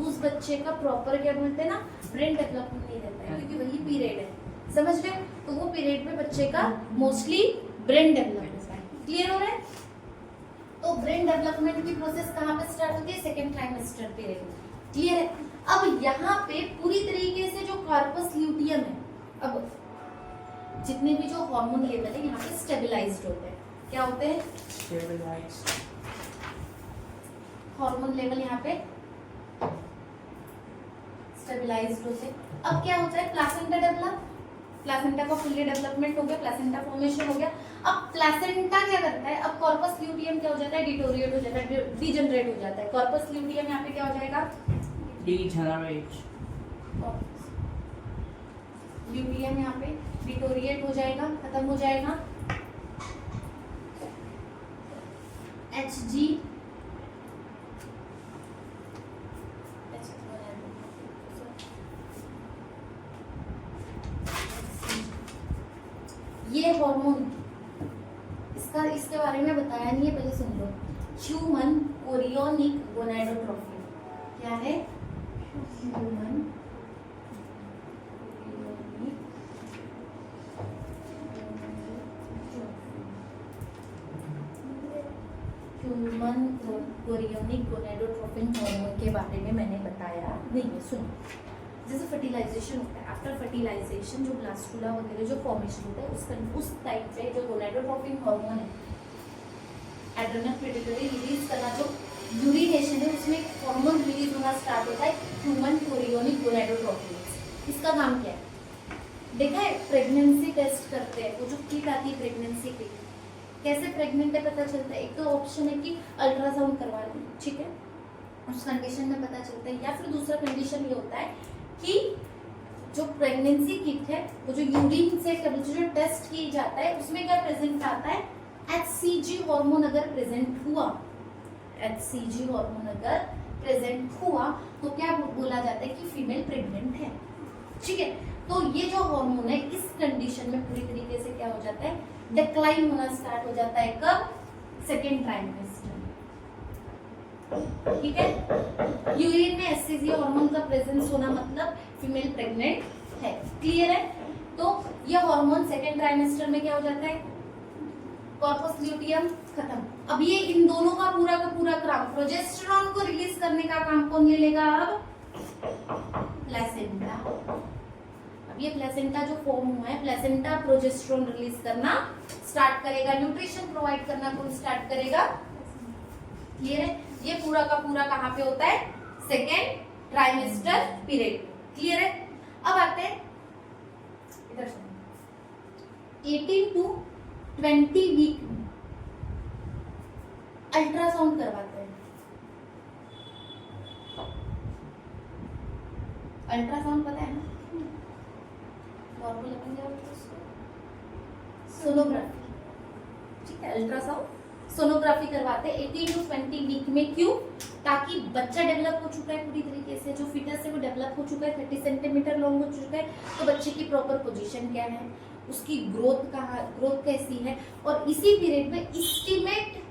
उस बच्चे का प्रॉपर क्या बोलते हैं ना, ब्रेन डेवलपमेंट नहीं रहता है, क्योंकि वही पीरियड है, समझ रहे? तो वो पीरियड में बच्चे का मोस्टली ब्रेन डेवलपमेंट होता है। क्लियर हो रहा है? तो ब्रेन डेवलपमेंट की प्रोसेस कहाँ पे स्टार्ट होती है, सेकेंड ट्राइमेस्टर पीरियड में। क्लियर है? अब यहाँ पे पूरी तरीके से जो कॉर्पस ल्यूटियम है, अब जितने भी जो हार्मोन लेवल है यहाँ पे स्टेबलाइज्ड होते हैं। क्या होते हैं, स्टेबलाइज्ड, हार्मोन लेवल यहाँ पे स्टेबलाइज्ड होते हैं। अब क्या होता है, प्लासेंटा डेवलप, प्लासेंटा का फुल्ली डेवलपमेंट हो गया, प्लासेंटा फॉर्मेशन हो गया। अब प्लासेंटा क्या करता है, अब कॉर्पस ल्यूटियम क्या हो जाता है, डिटोरिएट हो जाता है, डीजनरेट हो जाता है। कॉर्पस ल्यूटियम यहाँ पे क्या हो जाएगा, डीजनरेट, ल्यूटियम यहाँ पे डिटोरिएट हो जाएगा, खत्म हो जाएगा। HG ये हार्मोन, इसके बारे में बताया नहीं है, पहले सुन लो। ह्यूमन कोरियोनिक गोनाडोट्रोफी क्या है, ह्यूमन कोरियोनिक गोनाडोट्रोफिन हार्मोन के बारे में मैंने बताया नहीं है। सुनो, जैसे फर्टिलाइजेशन होता है, आफ्टर फर्टिलाइजेशन जो ब्लास्टुला वगैरह जो फॉर्मेशन होता है उस टाइप पे जो गोनाडोट्रोफिन हार्मोन है, एड्रेनल पिट्यूटरी रिलीज करना, जो यूरिनेशन है उसमें एक हार्मोन रिलीज होना स्टार्ट होता है, ह्यूमन कोरियोनिक गोनाडोट्रोफिन। इसका काम क्या है, देखा है प्रेगनेंसी टेस्ट करते हैं, वो जो किट आती है प्रेगनेंसी की, कैसे प्रेग्नेंट है पता चलता है। एक तो ऑप्शन है कि अल्ट्रासाउंड करवा लें, ठीक है, उस कंडीशन में पता चलता है, या फिर दूसरा कंडीशन ये होता है कि जो प्रेगनेंसी किट है वो जो यूरिन से जो टेस्ट की जाता है उसमें क्या प्रेजेंट आता है, HCG हार्मोन अगर प्रेजेंट हुआ, HCG हार्मोन अगर प्रेजेंट हुआ तो क्या बोला जाता है कि फीमेल प्रेग्नेंट है, ठीक है। तो ये जो हार्मोन है इस कंडीशन में पूरी तरीके से क्या हो जाता है, डिक्लाइन होना स्टार्ट हो जाता है। कब, सेकेंड ट्राइमेस्टर, ठीक है। यूरिन में HCG हार्मोन का प्रेजेंस होना मतलब फीमेल प्रेग्नेंट है। क्लियर है? तो ये हार्मोन सेकेंड ट्राइमेस्टर में क्या हो जाता है, कॉर्पस ल्यूटियम खत्म। अब ये इन दोनों का पूरा काम, प्रोजेस्टेरोन को रिलीज करने का काम कौन ले लेगा, अब प्लेसेंटा। अब ये प्लेसेंटा जो फॉर्म हुआ है, प्लेसेंटा प्रोजेस्टेरोन रिलीज करना स्टार्ट करेगा, न्यूट्रिशन प्रोवाइड करना कौन स्टार्ट करेगा, क्लियर है। ये पूरा का पूरा कहाँ पे होता है, सेकेंड ट्राइमेस्टर पीरियड। क्लियर है? अब आते हैं इधर से 18 to 20 वीक में अल्ट्रासाउंड करवाते हैं। अल्ट्रासाउंड पता है ना, नॉर्मल अपन क्या बोलते हैं उसको, सोनोग्राफी, ठीक है। अल्ट्रासाउंड सोनोग्राफी करवाते हैं 18 to 20 वीक में। क्यों? ताकि बच्चा डेवलप हो चुका है पूरी तरीके से, जो फीटस है वो डेवलप हो चुका है, 30 सेंटीमीटर लॉन्ग हो चुका है, तो बच्चे की प्रॉपर पोजीशन क्या है, उसकी ग्रोथ कैसी है, और इसी पीरियड में एस्टिमेट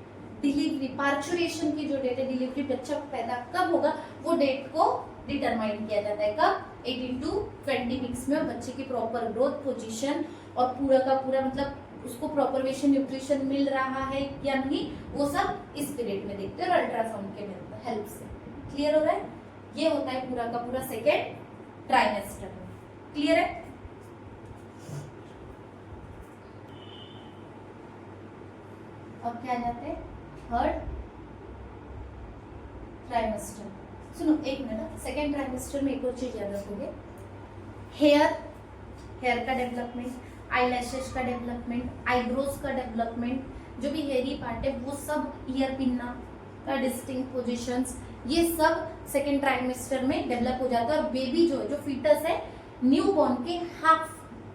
डिलीवरी, पार्चुरेशन की जो डेट है, डिलीवरी बच्चा पैदा कब होगा, वो डेट को डिटरमाइन किया जाता है। कब? 18 to 20 वीक्स में। और बच्चे की प्रॉपर ग्रोथ, पोजीशन और पूरा का पूरा मतलब उसको प्रॉपर वेशन न्यूट्रिशन मिल रहा है या नहीं, वो सब इस पीरियड में देखते हैं और अल्ट्रासाउंड के हेल्प से। क्लियर हो रहा है? ये होता है पूरा का पूरा सेकेंड ट्राइमेस्टर में। क्लियर है? अब क्या आ जाते हैं? Third trimester. सुनो एक मिनट, सेकेंड ट्राइमेस्टर में एक और चीज याद रखोगे, हेयर का डेवलपमेंट, आईलैशेस का डेवलपमेंट, आईब्रोज का डेवलपमेंट, जो भी हेयरी पार्ट है वो सब, ईयर पिन्ना का डिस्टिंक्ट पोजीशंस, ये सब सेकेंड ट्राइमेस्टर में डेवलप हो जाता है। और बेबी जो है, जो फीटस है, न्यू बॉर्न के हाफ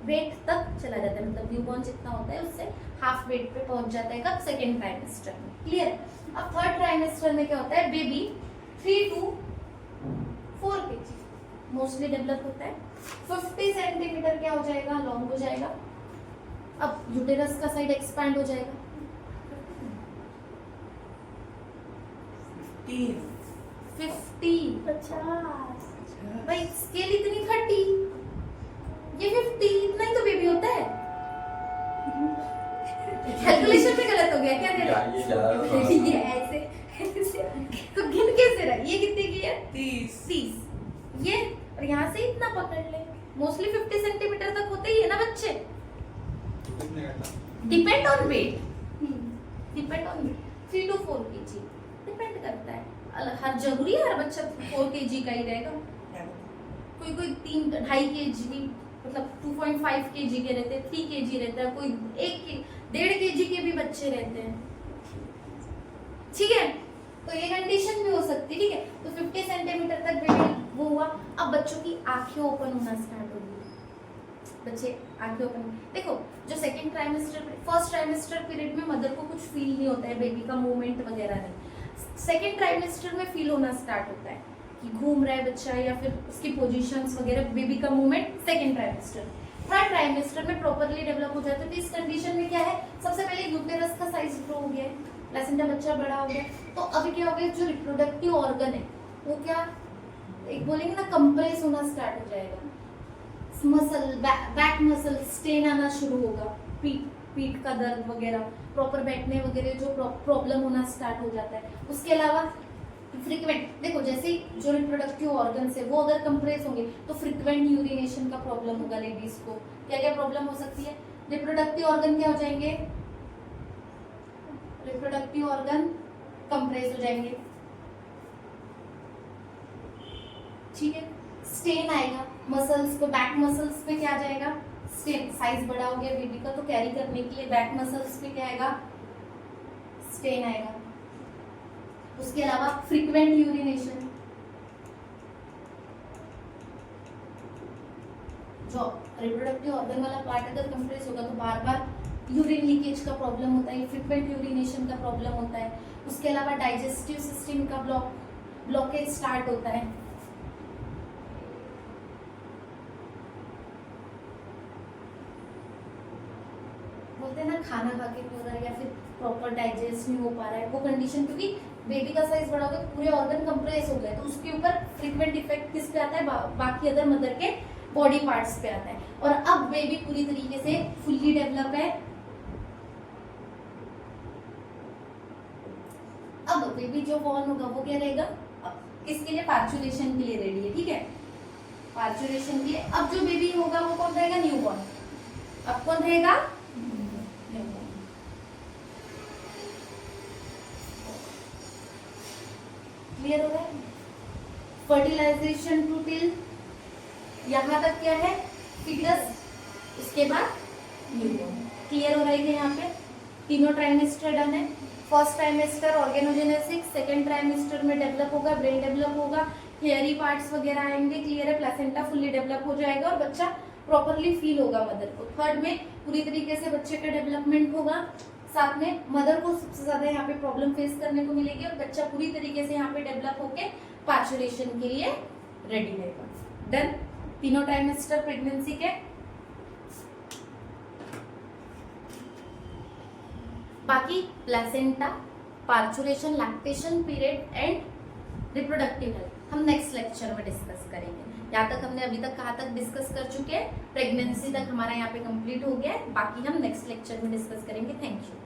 वेट तक चला जाता है, मतलब न्यू बॉर्न जितना होता है उससे हाफ वेट पे पहुंच जाता है। कब? सेकेंड ट्राइमेस्टर में। क्लियर? अब थर्ड ट्राइमेस्टर में क्या होता है, baby 3 to 4 kg mostly develop होता है, 50 सेंटीमीटर क्या हो जाएगा, लॉन्ग हो जाएगा। अब यूटेरस का साइड एक्सपैंड हो जाएगा, 50 भाई, स्केल इतनी 30, ये 50, इतना ही तो बेबी होता है। कैलकुलेशन में गलत हो गया क्या तेरा? ये ऐसे तो गिन कैसे रहा? ये कितने की है? 30। ये और यहाँ से इतना पकड़ ले, मोस्टली 50 सेंटीमीटर तक होते ही है ना बच्चे। Depend on weight, 3 to 4 kg depend करता है। हर जरूरी है हर बच्चा 4 kg का ही रहेगा, कोई 3-2.5 kg, मतलब 2.5 kg के रहते हैं, 3 kg रहता है, कोई 1.5 kg के भी बच्चे रहते हैं। ठीक है, तो ये कंडीशन भी हो सकती है। ठीक है, तो 50 सेंटीमीटर तक बेबी वो हुआ। अब बच्चों की आंखें ओपन होना स्टार्ट होगी, बच्चे आंखें ओपन। देखो, जो second trimester, first trimester period में मदर को कुछ फील नहीं होता है, बेबी का मूवमेंट वगैरह नहीं। सेकंड ट्राइमेस्टर में फील होना स्टार्ट होता है कि घूम रहा है बच्चा, या फिर उसकी पोजीशंस वगैरह, बेबी का movement second trimester. Third trimester में प्रॉपर्ली डेवलप हो जाता है। तो इस कंडीशन में क्या है, सबसे पहले यूटेरस का साइज ग्रो हो गया है, प्लेसेंटा बच्चा बड़ा हो गया, तो अभी क्या हो गया, जो रिप्रोडक्टिव ऑर्गन है वो क्या, एक बोलेंगे ना, कंप्रेस होना स्टार्ट हो जाएगा, मसल, बैक मसल स्टेन आना शुरू होगा, पीठ का दर्द वगैरह, प्रॉपर बैठने वगैरह जो प्रॉब्लम होना स्टार्ट हो जाता है। उसके अलावा फ्रीक्वेंट, देखो जैसे जो रिप्रोडक्टिव ऑर्गन्स है वो अगर कंप्रेस होंगे तो फ्रीक्वेंट यूरिनेशन का प्रॉब्लम होगा लेडीज को। क्या क्या प्रॉब्लम हो सकती है, रिप्रोडक्टिव ऑर्गन क्या हो जाएंगे, रिप्रोडक्टिव ऑर्गन कंप्रेस हो जाएंगे। ठीक है, स्टेन आएगा मसल्स पे, बैक मसल्स पे क्या आ जाएगा, स्टेन, साइज बड़ा हो गया बेबी का तो कैरी करने के लिए बैक मसल्स पे क्या आएगा, स्टेन आएगा। उसके अलावा फ्रीक्वेंट यूरिनेशन, जो रिप्रोडक्टिव ऑर्गन वाला पार्ट अगर कंप्रेस होगा तो बार बार यूरिन लीकेज का प्रॉब्लम होता है, फ्रीक्वेंट यूरिनेशन का प्रॉब्लम होता है। उसके अलावा डाइजेस्टिव सिस्टम का ब्लॉकेज स्टार्ट होता है। बोलते हैं ना खाना खा के नहीं हो रहा है या फिर प्रॉपर डाइजेस्ट नहीं हो पा रहा है, वो कंडीशन, क्योंकि बेबी का साइज बड़ा हो गया, पूरे ऑर्गन कंप्रेस हो गए, तो उसके ऊपर फ्रीक्वेंट इफेक्ट किस पे आता है, बाकी अदर मदर के बॉडी पार्ट्स पे आता है। और अब बेबी पूरी तरीके से फुल्ली डेवलप है। अब बेबी जो बॉर्न होगा वो क्या रहेगा, किसके लिए, पार्चुरेशन के लिए रेडी है। ठीक है, पार्चुरेशन के लिए अब जो बेबी होगा वो कौन रहेगा, न्यू बॉर्न। अब कौन रहेगा, क्लियर हो रहा है। फर्टिलाइजेशन टू टिल यहाँ तक क्या है, फिटस, उसके बाद न्यूबॉर्न। क्लियर हो रहा है कि यहाँ पे तीनों ट्राइमेस्टर डन है। First trimester organogenesis, second trimester में डेवलप होगा, ब्रेन डेवलप होगा, हेयरी पार्ट्स वगैरह आएंगे। क्लियर है, प्लेसेंटा फुल्ली डेवलप हो जाएगा और बच्चा प्रॉपरली फील होगा मदर को। थर्ड में पूरी तरीके से बच्चे का डेवलपमेंट होगा। साथ में मदर को सबसे ज्यादा यहाँ पे प्रॉब्लम फेस करने को मिलेगी और बच्चा पूरी तरीके से यहाँ पे डेवलप होके पार्चुरेशन के लिए रेडी रहेगा। देन तीनों ट्राइमेस्टर प्रेगनेंसी के बाकी placenta, parturition, lactation period and reproductive health हम नेक्स्ट लेक्चर में डिस्कस करेंगे। यहाँ तक हमने अभी तक कहाँ तक डिस्कस कर चुके हैं, प्रेगनेंसी तक हमारा यहाँ पे कंप्लीट हो गया है, बाकी हम नेक्स्ट लेक्चर में डिस्कस करेंगे। Thank you.